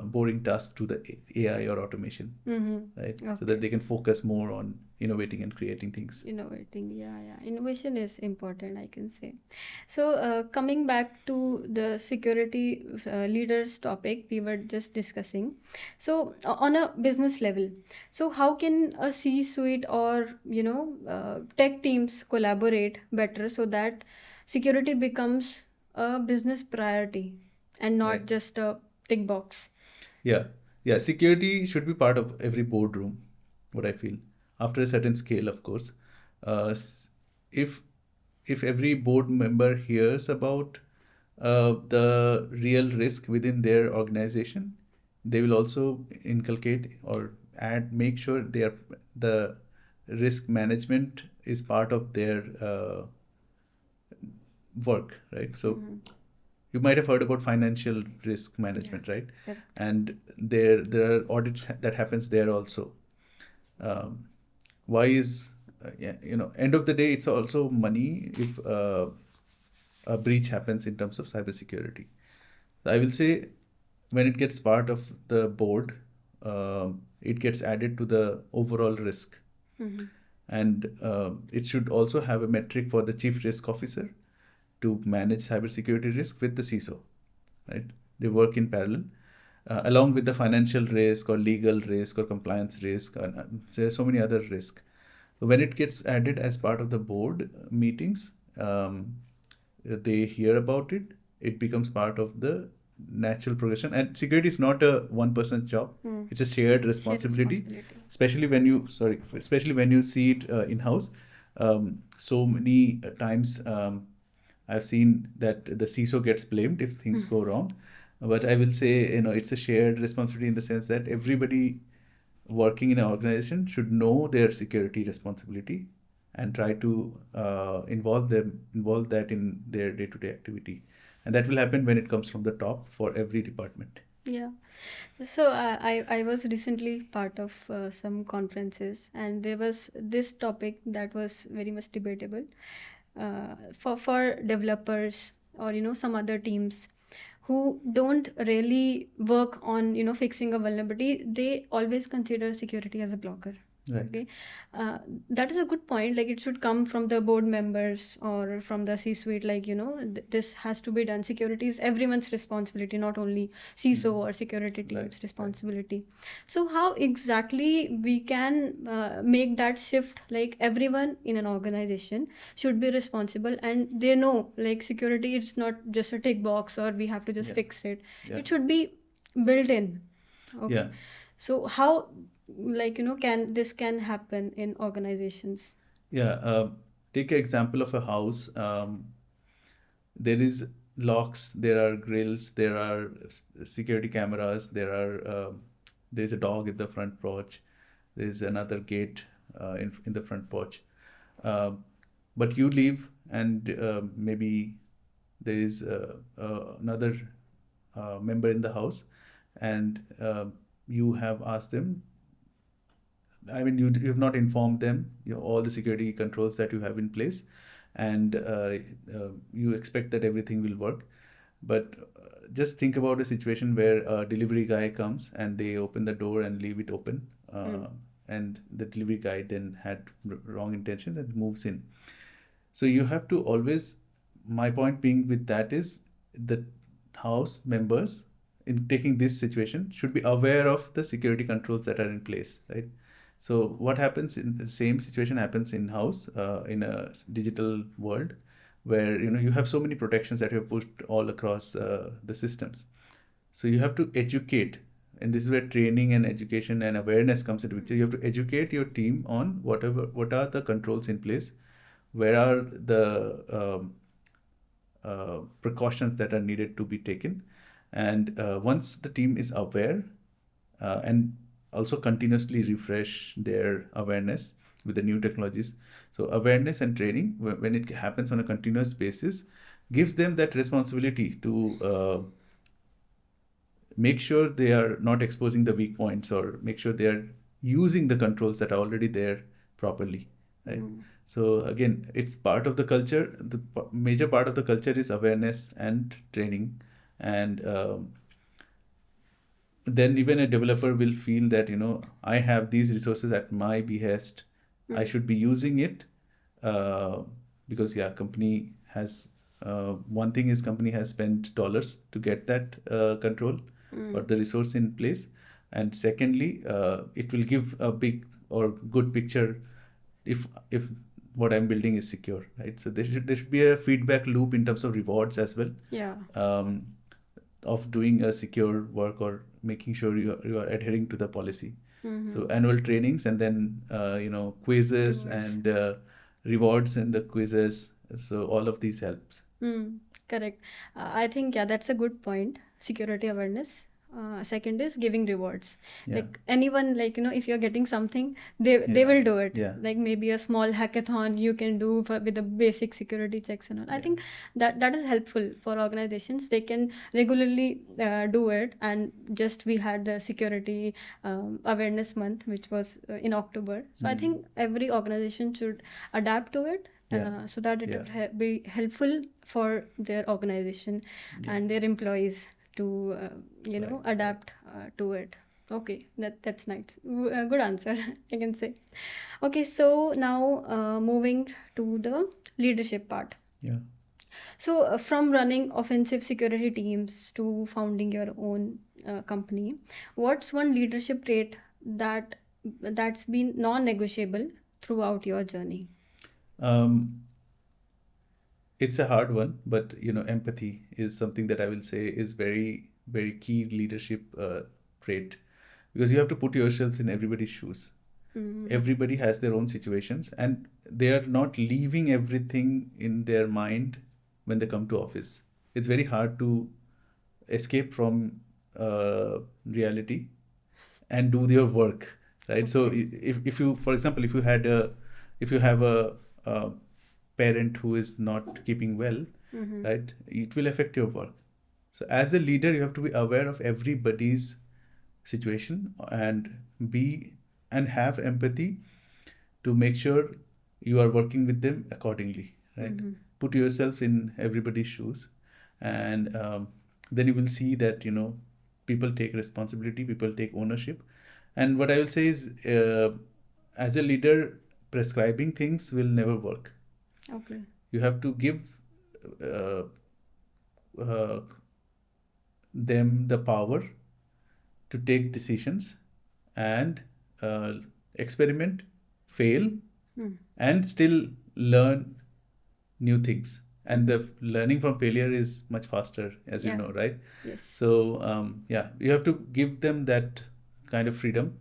boring tasks to the AI or automation, right? So that they can focus more on innovating and creating things. Innovating, yeah. Innovation is important, I can say. So coming back to the security leaders topic we were just discussing. So on a business level, so how can a C-suite or tech teams collaborate better so that security becomes a business priority and not Right. just a tick box? Yeah, security should be part of every boardroom, what I feel, after a certain scale, of course. If every board member hears about the real risk within their organization, they will also inculcate or make sure the risk management is part of their work, right? So you might have heard about financial risk management, right? Correct. And there are audits that happens there also. Why is end of the day, it's also money if a breach happens in terms of cybersecurity. I will say when it gets part of the board, it gets added to the overall risk. And it should also have a metric for the chief risk officer to manage cybersecurity risk with the CISO, right? They work in parallel, along with the financial risk or legal risk or compliance risk, and so many other risks. So when it gets added as part of the board meetings, they hear about it. It becomes part of the natural progression. And security is not a one-person job. It's a shared responsibility. Especially when you see it in-house. So many times I've seen that the CISO gets blamed if things go wrong. But I will say, it's a shared responsibility in the sense that everybody working in an organization should know their security responsibility and try to involve that in their day-to-day activity. And that will happen when it comes from the top for every department. Yeah. So I was recently part of some conferences, and there was this topic that was very much debatable for developers or some other teams who don't really work on fixing a vulnerability. They always consider security as a blocker. Right. Okay, that is a good point. Like, it should come from the board members or from the C-suite. Like, this has to be done. Security is everyone's responsibility, not only CISO or security team's responsibility. So how exactly we can make that shift? Like, everyone in an organization should be responsible, and they know, like, security is not just a tick box or we have to just fix it. It should be built in. Okay. Yeah. So how, like, can happen in organizations? Yeah. Take an example of a house. There is locks, there are grills, there are security cameras, there's a dog in the front porch, there's another gate in the front porch. But you leave, and maybe there is another member in the house, and you have asked them. I mean, you have not informed them all the security controls that you have in place, and you expect that everything will work. But just think about a situation where a delivery guy comes and they open the door and leave it open, and the delivery guy then had wrong intentions and moves in. So you have to always, my point being with that is, the house members in taking this situation should be aware of the security controls that are in place, right? So what happens in the same situation happens in house, in a digital world, where you have so many protections that you have pushed all across the systems. So you have to educate, and this is where training and education and awareness comes into picture. You have to educate your team on what are the controls in place, where are the precautions that are needed to be taken, and once the team is aware, and also continuously refresh their awareness with the new technologies. So awareness and training, when it happens on a continuous basis, gives them that responsibility to make sure they are not exposing the weak points, or make sure they are using the controls that are already there properly, right? So again, it's part of the culture. The major part of the culture is awareness and training, and then even a developer will feel that, I have these resources at my behest. I should be using it, because company has one thing is company has spent dollars to get that control or the resource in place, and secondly, it will give a big or good picture if what I'm building is secure, right? So there should be a feedback loop in terms of rewards as well. Of doing a secure work, or making sure you are adhering to the policy. So annual trainings, and then quizzes and rewards in the quizzes. So all of these helps. Correct. I think that's a good point. Security awareness. Second is giving rewards. Like anyone, if you're getting something, they will do it. Like maybe a small hackathon you can do with the basic security checks and all. I think that is helpful for organizations. They can regularly do it. And just we had the security awareness month, which was in October. So I think every organization should adapt to it. So that it would be helpful for their organization and their employees to adapt to it. Okay, that's nice. Good answer, I can say. Okay, so now moving to the leadership part. So from running offensive security teams to founding your own company, what's one leadership trait that's been non-negotiable throughout your journey? It's a hard one, but empathy is something that I will say is very, very key leadership trait, because you have to put yourselves in everybody's shoes. Everybody has their own situations, and they are not leaving everything in their mind when they come to office. It's very hard to escape from reality and do your work, right? So if you, for example, if you have a parent who is not keeping well, right, it will affect your work. So as a leader, you have to be aware of everybody's situation and have empathy to make sure you are working with them accordingly, right? Put yourselves in everybody's shoes, and then you will see that people take responsibility, people take ownership. And what I will say is, as a leader, prescribing things will never work. Okay. You have to give them the power to take decisions and experiment, fail, and still learn new things. And the learning from failure is much faster, as you know, right? Yes. So you have to give them that kind of freedom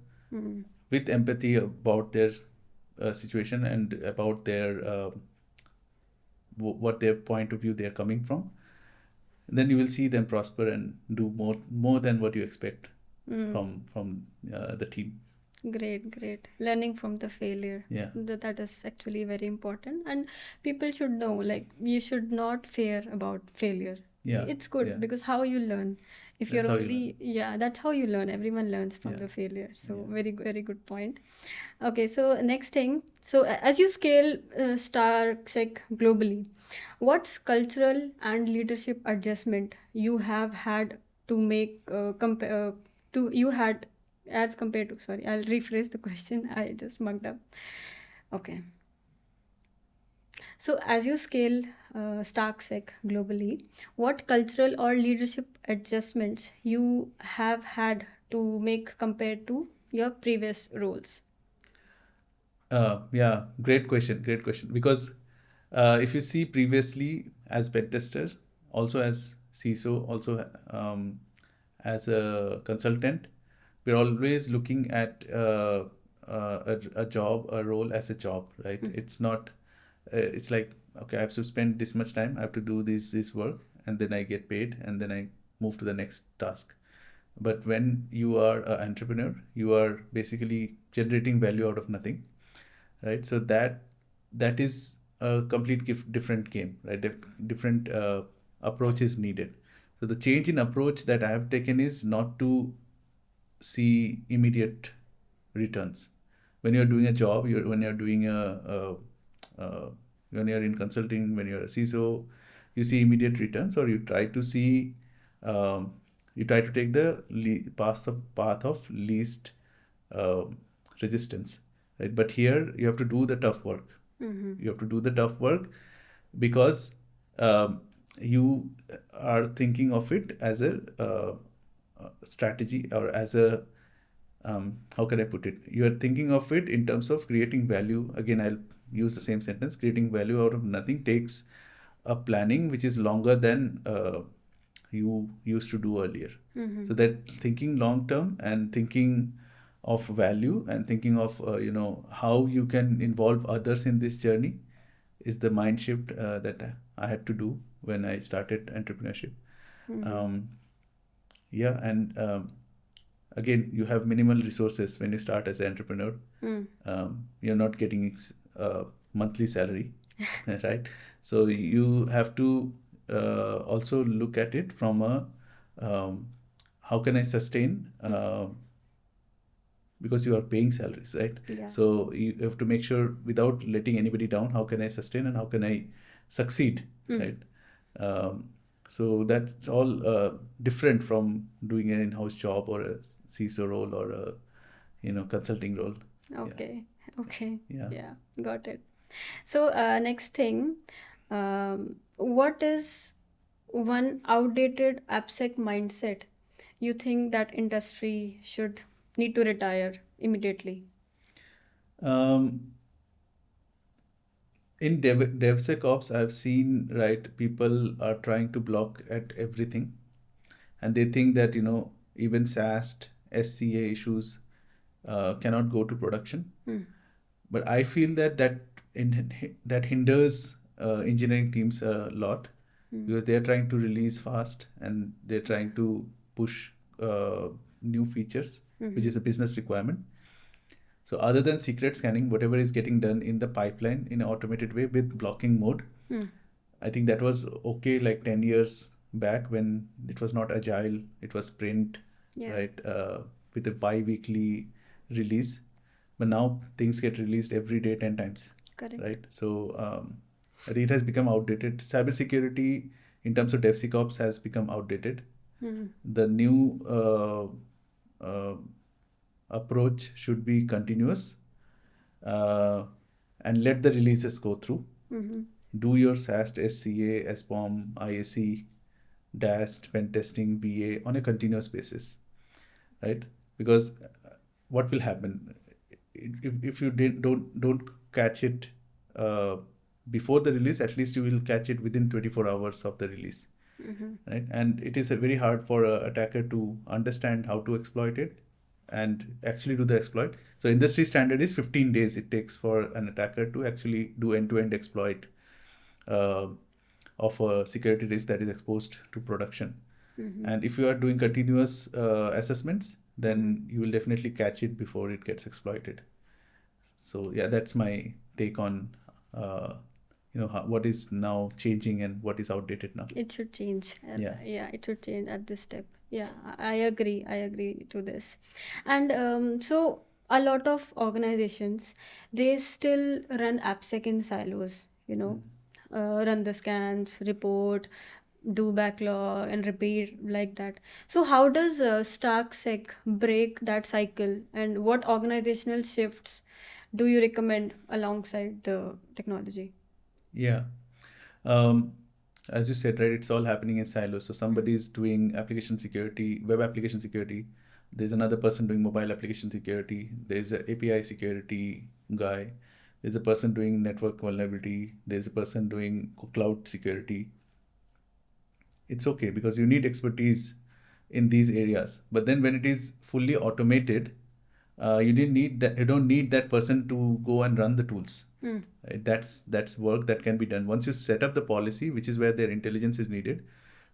with empathy about their situation and about their what their point of view they are coming from. And then you will see them prosper and do more than what you expect from the team. Great. Learning from the failure. Yeah. That is actually very important, and people should know, like, you should not fear about failure. Yeah. It's good because how you learn. If That's you're how you only that's how you learn. Everyone learns from the failure. So very good point. Okay, so next thing. So as you scale StarcSec globally, what's cultural and leadership adjustment you have had to make as compared to, sorry, I'll rephrase the question. I just mugged up. Okay. So as you scale StarcSec globally, what cultural or leadership adjustments you have had to make compared to your previous roles? Great question. Because if you see previously as pen testers, also as CISO, also as a consultant, we're always looking at a job, a role as a job, right? It's not, it's like, okay, I have to spend this much time, I have to do this work, and then I get paid, and then I move to the next task. But when you are an entrepreneur, you are basically generating value out of nothing, right? So that is a complete different game, right? Different approach is needed. So the change in approach that I have taken is not to see immediate returns. When you're doing a job, when you're doing when you're in consulting, when you're a CISO, you see immediate returns, or you try to see, you try to take the path of least resistance, right? But here you have to do the tough work. You have to do the tough work because you are thinking of it as a strategy, or as a how can I put it? You are thinking of it in terms of creating value. Again, I'll use the same sentence. Creating value out of nothing takes a planning which is longer than you used to do earlier. So that thinking long term and thinking of value and thinking of how you can involve others in this journey is the mind shift that I had to do when I started entrepreneurship. And again, you have minimal resources when you start as an entrepreneur. You're not getting monthly salary, right? So you have to also look at it from a how can I sustain, because you are paying salaries, right? Yeah. So you have to make sure, without letting anybody down, how can I sustain and how can I succeed, right? So that's all different from doing an in-house job or a CISO role or a consulting role. Okay. Okay. Yeah. Got it. So next thing, what is one outdated AppSec mindset you think that industry should need to retire immediately? In DevSecOps, I've seen, right, people are trying to block at everything, and they think that even SAST, SCA issues cannot go to production. But I feel that hinders engineering teams a lot, because they are trying to release fast and they're trying to push new features, which is a business requirement. So other than secret scanning, whatever is getting done in the pipeline in an automated way with blocking mode, I think that was okay like 10 years back, when it was not agile, it was sprint, right, with a bi-weekly release. But now things get released every day 10 times. Correct. Right? So I think it has become outdated. Cybersecurity in terms of DevSecOps has become outdated. The new approach should be continuous, and let the releases go through. Do your SAST, SCA, ASPM, IAC, DAST, pentesting, BA on a continuous basis, right? Because what will happen if you don't catch it before the release? At least you will catch it within 24 hours of the release, right? And it is very hard for an attacker to understand how to exploit it and actually do the exploit. So industry standard is 15 days it takes for an attacker to actually do end-to-end exploit of a security risk that is exposed to production. And if you are doing continuous assessments, then you will definitely catch it before it gets exploited. So yeah, that's my take on what is now changing and what is outdated now. It should change. Yeah. It should change at this step. Yeah, I agree. I agree to this. And so a lot of organizations, they still run AppSec in silos, run the scans, report, do backlog, and repeat like that. So how does StarcSec break that cycle, and what organizational shifts do you recommend alongside the technology? Yeah. As you said, right, it's all happening in silos. So somebody is doing application security, web application security. There's another person doing mobile application security. There's an API security guy. There's a person doing network vulnerability. There's a person doing cloud security. It's okay, because you need expertise in these areas. But then when it is fully automated, you don't need that person to go and run the tools. Right? That's work that can be done once you set up the policy, which is where their intelligence is needed.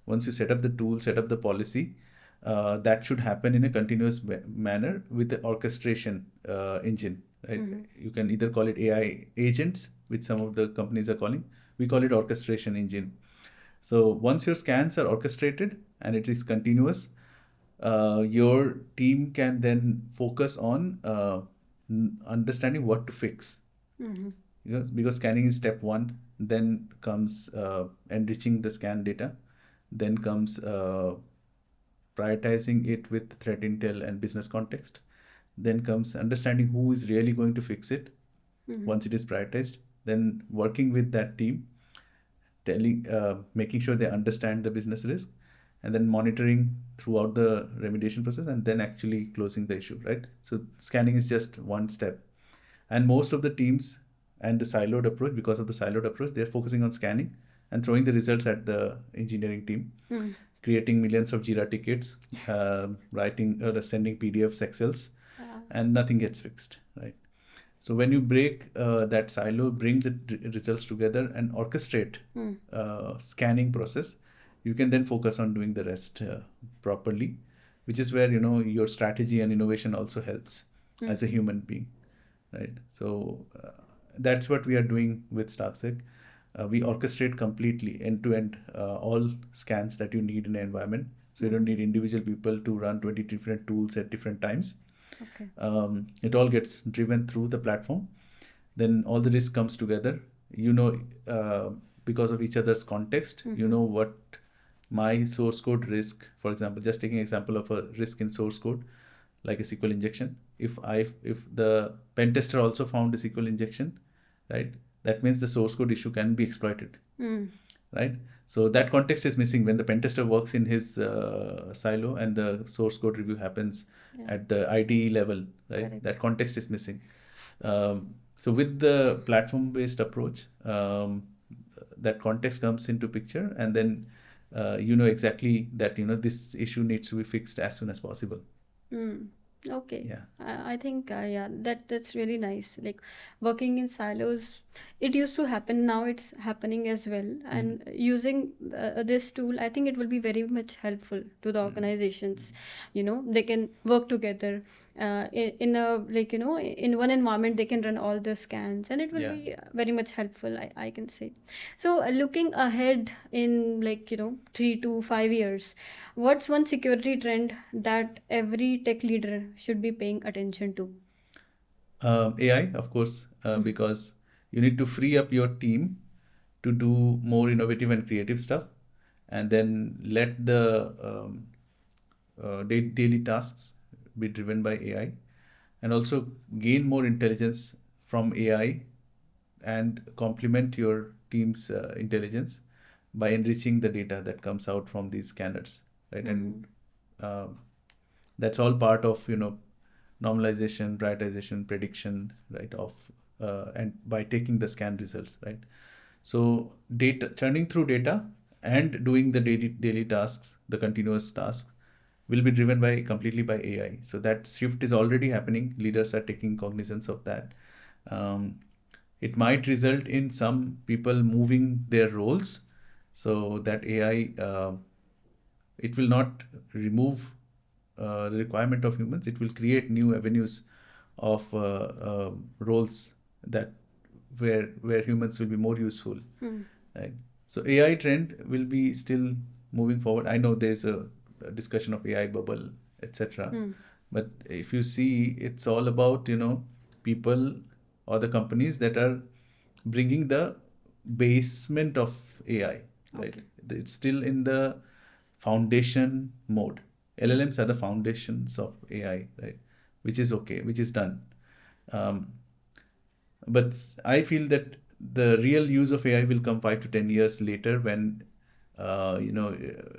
Once you set up the tool, set up the policy, that should happen in a continuous manner with the orchestration engine. Right? You can either call it AI agents, which some of the companies are calling. We call it orchestration engine. So once your scans are orchestrated and it is continuous, your team can then focus on understanding what to fix. Because scanning is step one, then comes enriching the scan data, then comes prioritizing it with threat intel and business context, then comes understanding who is really going to fix it once it is prioritized, then working with that team, making sure they understand the business risk, and then monitoring throughout the remediation process, and then actually closing the issue, right? So scanning is just one step. And most of the teams and the siloed approach, because of the siloed approach, they're focusing on scanning and throwing the results at the engineering team, creating millions of Jira tickets, writing or sending PDFs, Excels, and nothing gets fixed, right? So when you break that silo, bring the results together and orchestrate scanning process, you can then focus on doing the rest properly, which is where, your strategy and innovation also helps as a human being, right? So that's what we are doing with StarcSec. We orchestrate completely end-to-end all scans that you need in an environment. So you don't need individual people to run 20 different tools at different times. Okay. It all gets driven through the platform. Then all the risk comes together. Because of each other's context, you know what my source code risk, for example, just taking an example of a risk in source code, like a SQL injection. If the pen tester also found a SQL injection, right, that means the source code issue can be exploited, right? So that context is missing when the pen tester works in his silo and the source code review happens at the IDE level, right? Correct. That context is missing. So with the platform-based approach, that context comes into picture, and then exactly that this issue needs to be fixed as soon as possible. Okay. Yeah. I think that's really nice. Like working in silos, it used to happen. Now it's happening as well. And using this tool, I think it will be very much helpful to the organizations. They can work together in one environment. They can run all the scans, and it will be very much helpful. I can say. So looking ahead in 3 to 5 years, what's one security trend that every tech leader should be paying attention to? AI, of course, because you need to free up your team to do more innovative and creative stuff, and then let the daily tasks be driven by AI, and also gain more intelligence from AI and complement your team's intelligence by enriching the data that comes out from these scanners, right? And that's all part of normalization, prioritization, prediction, right? And by taking the scan results, right? So churning through data and doing the daily tasks, the continuous tasks, will be driven completely by AI. So that shift is already happening. Leaders are taking cognizance of that. It might result in some people moving their roles, so that AI, it will not remove the requirement of humans. It will create new avenues of roles that where humans will be more useful, right? So AI trend will be still moving forward. I know there's a discussion of AI bubble, etc. But if you see, it's all about people or the companies that are bringing the basement of AI, right? Okay. It's still in the foundation mode. LLMs are the foundations of AI, right? Which is okay, which is done. But I feel that the real use of AI will come 5 to 10 years later when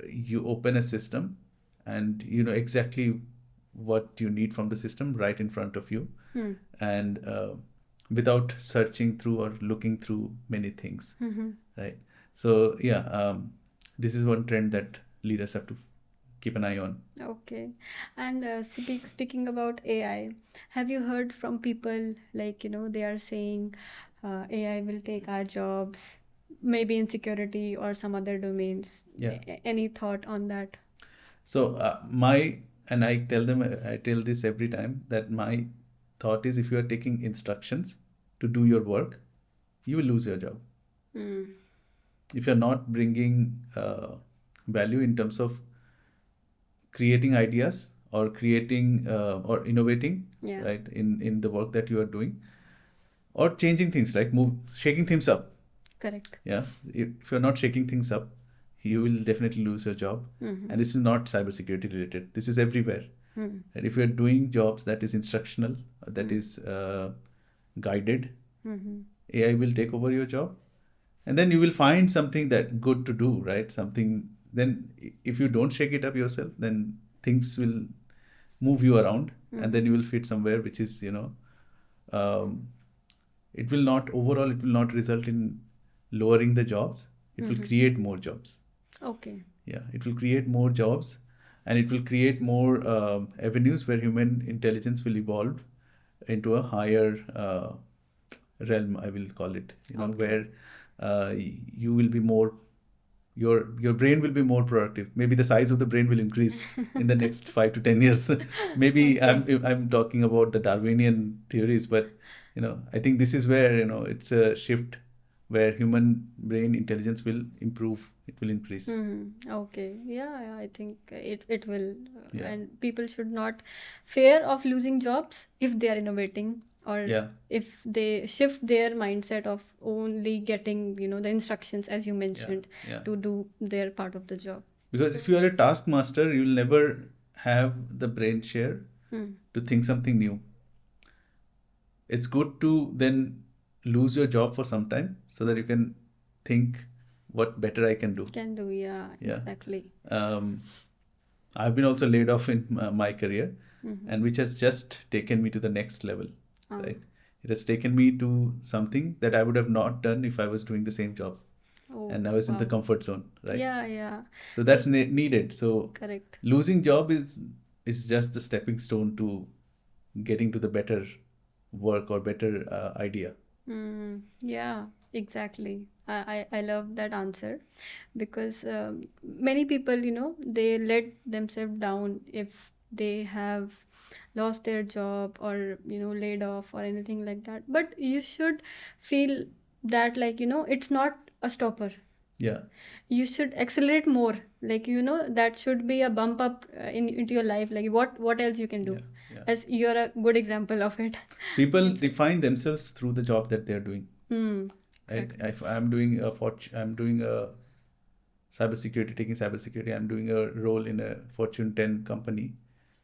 you open a system and you know exactly what you need from the system right in front of you, and without searching through or looking through many things, right? So this is one trend that leaders have to keep an eye on. Okay. And speaking about AI, have you heard from people like, they are saying AI will take our jobs, maybe in security or some other domains? Yeah. Any thought on that? So and I tell this every time, that my thought is, if you are taking instructions to do your work, you will lose your job. Mm. If you're not bringing value in terms of creating ideas or creating or innovating, Yeah. right, in the work that you are doing, or changing things, like shaking things up. Correct. Yeah, if you're not shaking things up, you will definitely lose your job. Mm-hmm. And this is not cybersecurity related. This is everywhere. Mm. And if you're doing jobs that is instructional, that is guided, Mm-hmm. AI will take over your job, and then you will find something that good to do, right? Something. Then if you don't shake it up yourself, then things will move you around, and then you will fit somewhere which is, it will not result in lowering the jobs. It will create more jobs. Okay. Yeah, it will create more jobs, and it will create more avenues where human intelligence will evolve into a higher realm, I will call it. Okay. Where you will be more, your brain will be more productive. Maybe the size of the brain will increase in the next 5 to 10 years. Maybe Okay. I'm talking about the Darwinian theories, but I think this is where it's a shift where human brain intelligence will improve. It will increase. Mm-hmm. Okay. Yeah, I think it will. Yeah. And people should not fear of losing jobs if they are innovating, or Yeah. if they shift their mindset of only getting, the instructions, as you mentioned, Yeah. to do their part of the job. Because if you are a taskmaster, you'll never have the brain share to think something new. It's good to then lose your job for some time so that you can think what better I can do. Can do, yeah, Yeah. exactly. I've been also laid off in my career, and which has just taken me to the next level, right? It has taken me to something that I would have not done if I was doing the same job. Oh, And I was in the wow. comfort zone, right? Yeah, yeah. So that's needed. So Correct. losing job is just the stepping stone to getting to the better work or better idea. Yeah, exactly. I love that answer, because many people, they let themselves down if they have lost their job, or, laid off or anything like that. But you should feel that, like, it's not a stopper. Yeah. You should accelerate more. Like, that should be a bump up into your life. Like, what else you can do? Yeah. As you're a good example of it. People define themselves through the job that they're doing. Right? Exactly. If I'm doing a cybersecurity, taking cybersecurity, I'm doing a role in a Fortune 10 company.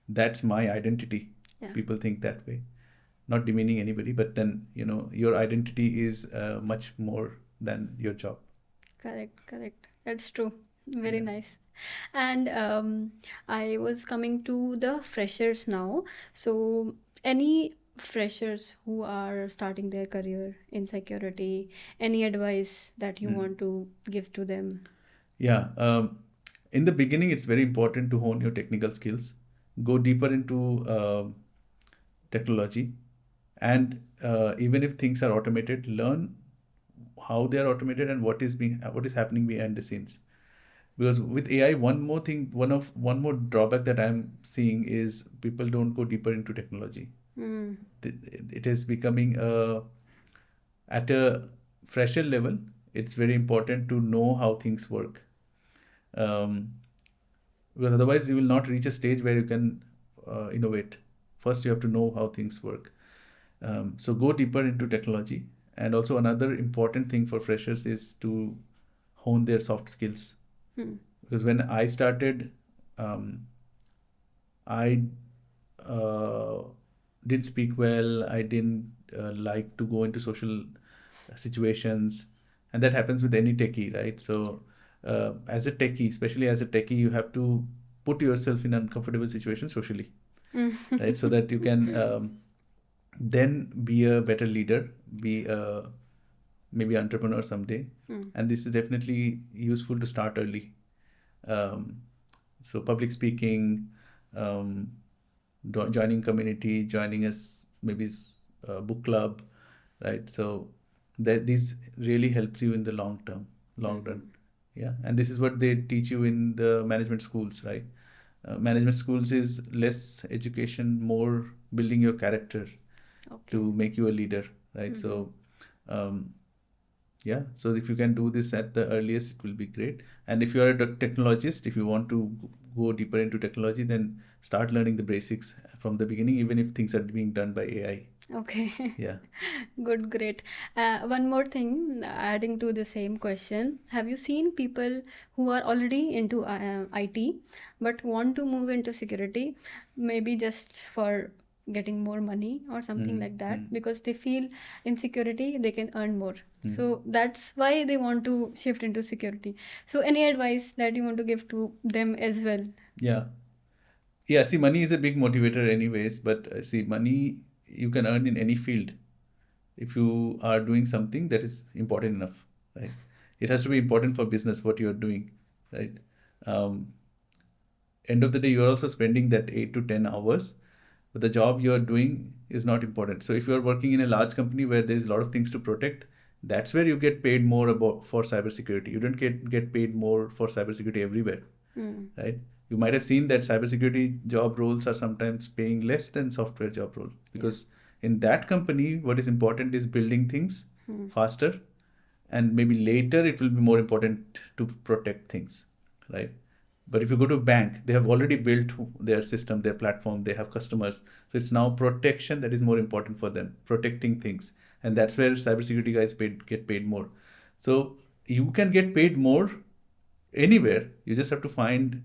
That's my identity. Yeah. People think that way. Not demeaning anybody, but then, your identity is much more than your job. Correct. That's true. Very nice. And I was coming to the freshers now. So, any freshers who are starting their career in security, any advice that you want to give to them? Yeah. In the beginning, it's very important to hone your technical skills, go deeper into technology, and even if things are automated, learn how they are automated and what is happening behind the scenes. Because with AI, one more drawback that I'm seeing is people don't go deeper into technology. It is becoming at a fresher level. It's very important to know how things work, because otherwise you will not reach a stage where you can innovate. First, you have to know how things work. So go deeper into technology. And also another important thing for freshers is to hone their soft skills. Because when I started, I didn't speak well. I didn't like to go into social situations, and that happens with any techie, right? So as a techie, especially as a techie, you have to put yourself in uncomfortable situations socially, right? So that you can then be a better leader, be a maybe entrepreneur someday. And this is definitely useful to start early. So public speaking, um, joining community, joining us maybe book club, right? So that these really helps you in the long run. Yeah, and this is what they teach you in the management schools, right? Management schools is less education, more building your character to make you a leader, right? So yeah, so if you can do this at the earliest, it will be great. And if you are a technologist, if you want to go deeper into technology, then start learning the basics from the beginning, even if things are being done by AI. Okay. Yeah. Good, great. One more thing, adding to the same question. Have you seen people who are already into IT but want to move into security, maybe just for getting more money or something like that, because they feel in security they can earn more. So that's why they want to shift into security. So any advice that you want to give to them as well? Yeah. Yeah, see, money is a big motivator anyways, but see, money you can earn in any field if you are doing something that is important enough, right? It has to be important for business, what you are doing, right? End of the day, you are also spending that 8 to 10 hours, but the job you are doing is not important. So if you are working in a large company where there's a lot of things to protect, that's where you get paid more about for cybersecurity. You don't get paid more for cybersecurity everywhere, right? You might have seen that cybersecurity job roles are sometimes paying less than software job role, because in that company, what is important is building things faster, and maybe later it will be more important to protect things, right? But if you go to a bank, they have already built their system, their platform, they have customers. So it's now protection that is more important for them, protecting things. And that's where cybersecurity guys get paid more. So you can get paid more anywhere. You just have to find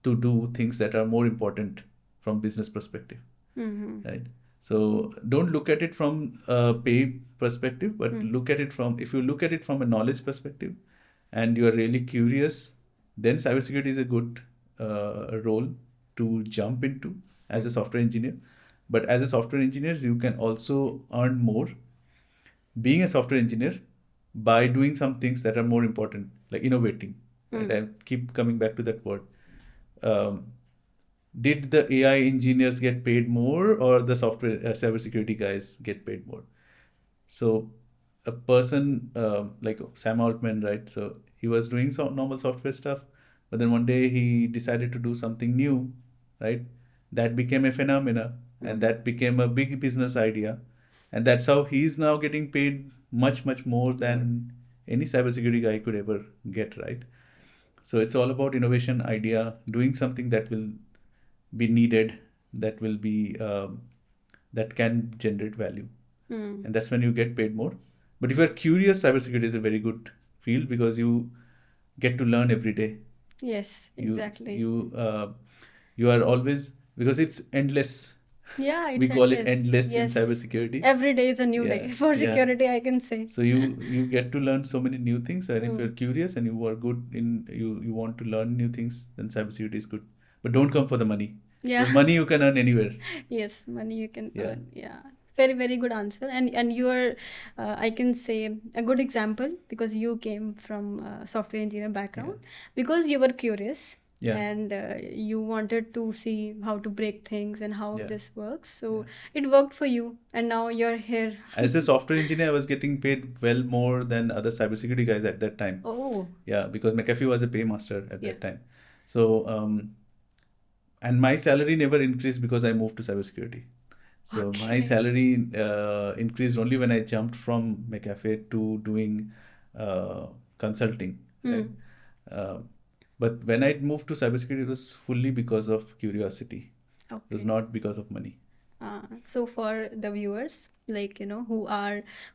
to do things that are more important from business perspective, right? So don't look at it from a pay perspective, but look at it from, if you look at it from a knowledge perspective and you are really curious, then cybersecurity is a good role to jump into as a software engineer. But as a software engineer, you can also earn more being a software engineer by doing some things that are more important, like innovating. Right? I keep coming back to that word. Did the AI engineers get paid more, or the software cybersecurity guys get paid more? So a person like Sam Altman, right? So he was doing some normal software stuff, but then one day he decided to do something new, right? That became a phenomena, and that became a big business idea, and that's how he's now getting paid much more than any cybersecurity guy could ever get, right? So it's all about innovation, idea, doing something that will be needed, that will be that can generate value, and that's when you get paid more. But if you're curious, cybersecurity is a very good field because you get to learn every day. Yes, exactly. You are always, because it's endless. Yeah, it's We call it endless. endless in Yes. cybersecurity. Every day is a new day for security, I can say. So you get to learn so many new things, and if you're curious and you are good in you want to learn new things, then cybersecurity is good. But don't come for the money. Yeah. Because money you can earn anywhere. Yes, money you can earn. Yeah. Very good answer. And you are I can say a good example, because you came from software engineer background, because you were curious. And you wanted to see how to break things and how this works. So it worked for you, and now you're here. As a software engineer, I was getting paid well more than other cybersecurity guys at that time. Oh. Yeah, because McAfee was a paymaster at that time. So, and my salary never increased because I moved to cybersecurity. So my salary increased only when I jumped from McAfee to doing consulting. Right? But when I moved to cybersecurity, it was fully because of curiosity. It was not because of money. So for the viewers, like, who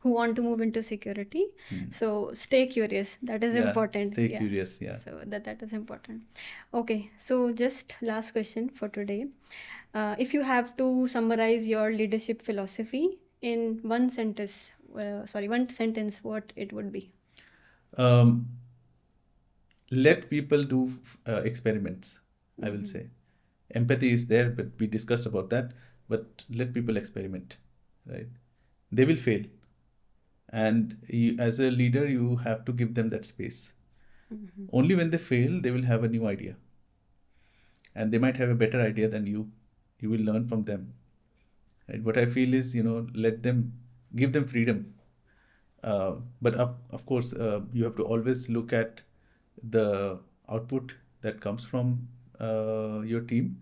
want to move into security, so stay curious. That is important. Stay curious. Yeah. So that is important. Okay. So just last question for today. If you have to summarize your leadership philosophy in one sentence, what it would be? Let people do experiments, I will say. Empathy is there, but we discussed about that. But let people experiment, right? They will fail. And you, as a leader, you have to give them that space. Only when they fail, they will have a new idea. and they might have a better idea than you. You will learn from them. Right? What I feel is, give them freedom. But of course, you have to always look at the output that comes from your team,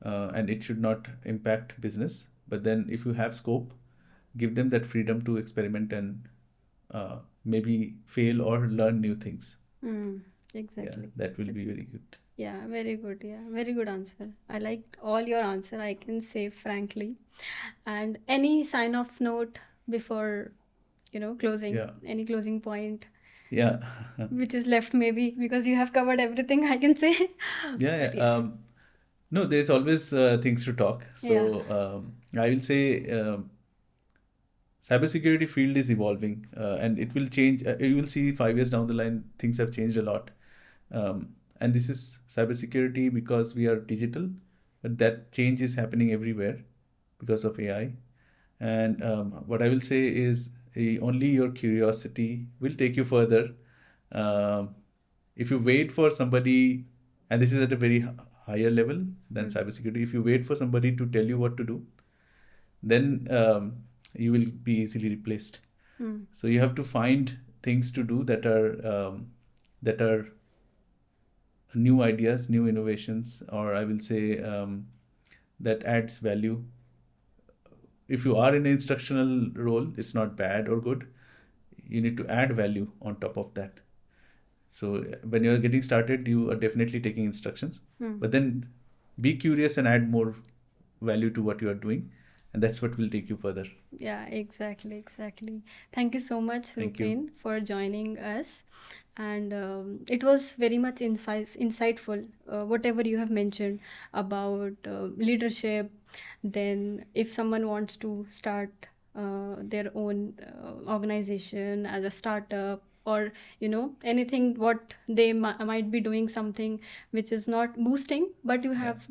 and it should not impact business. But then, if you have scope, give them that freedom to experiment and maybe fail or learn new things. Exactly. Yeah, that will be very good. Yeah, very good. Yeah, very good answer. I liked all your answer, I can say frankly. And any sign off note before, closing? Yeah. Any closing point Yeah. which is left, maybe because you have covered everything, I can say. Yeah. But yes. No, there's always things to talk. So I will say cybersecurity field is evolving, and it will change. You will see 5 years down the line, things have changed a lot. And this is cybersecurity because we are digital, but that change is happening everywhere because of AI. And what I will say is only your curiosity will take you further. If you wait for somebody, and this is at a very higher level than cybersecurity, if you wait for somebody to tell you what to do, then you will be easily replaced. So you have to find things to do that are new ideas, new innovations, or I will say that adds value. If you are in an instructional role, it's not bad or good. You need to add value on top of that. So when you're getting started, you are definitely taking instructions, but then be curious and add more value to what you are doing, and that's what will take you further. Yeah, exactly. Thank you so much, Thank you. Rupin, for joining us. And it was very much insightful, whatever you have mentioned about leadership. Then, if someone wants to start their own organization as a startup, or anything, what they might be doing something which is not boosting, but you have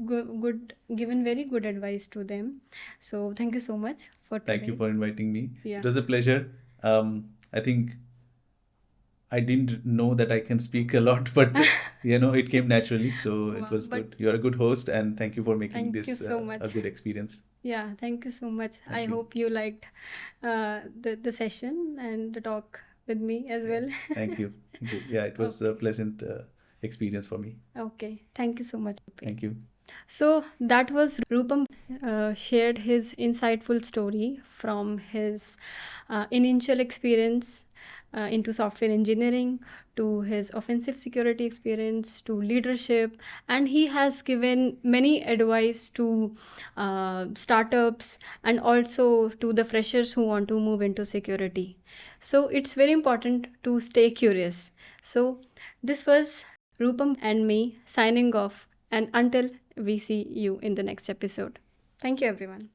given very good advice to them. So thank you so much for today. Thank you for inviting me. Yeah. It was a pleasure. I think I didn't know that I can speak a lot, but it came naturally. So it was But good. You're a good host, and thank you for making thank this you so much. a good experience. Yeah, thank you so much. Thank I you. hope you liked the session and the talk with me as well. Thank you. Thank you. Yeah, it was a pleasant experience for me. Okay, thank you so much, Rupin. Thank you. So that was Rupam shared his insightful story from his initial experience into software engineering, to his offensive security experience, to leadership, and he has given many advice to startups and also to the freshers who want to move into security. So it's very important to stay curious. So this was Rupam and me signing off, and until we see you in the next episode. Thank you, everyone.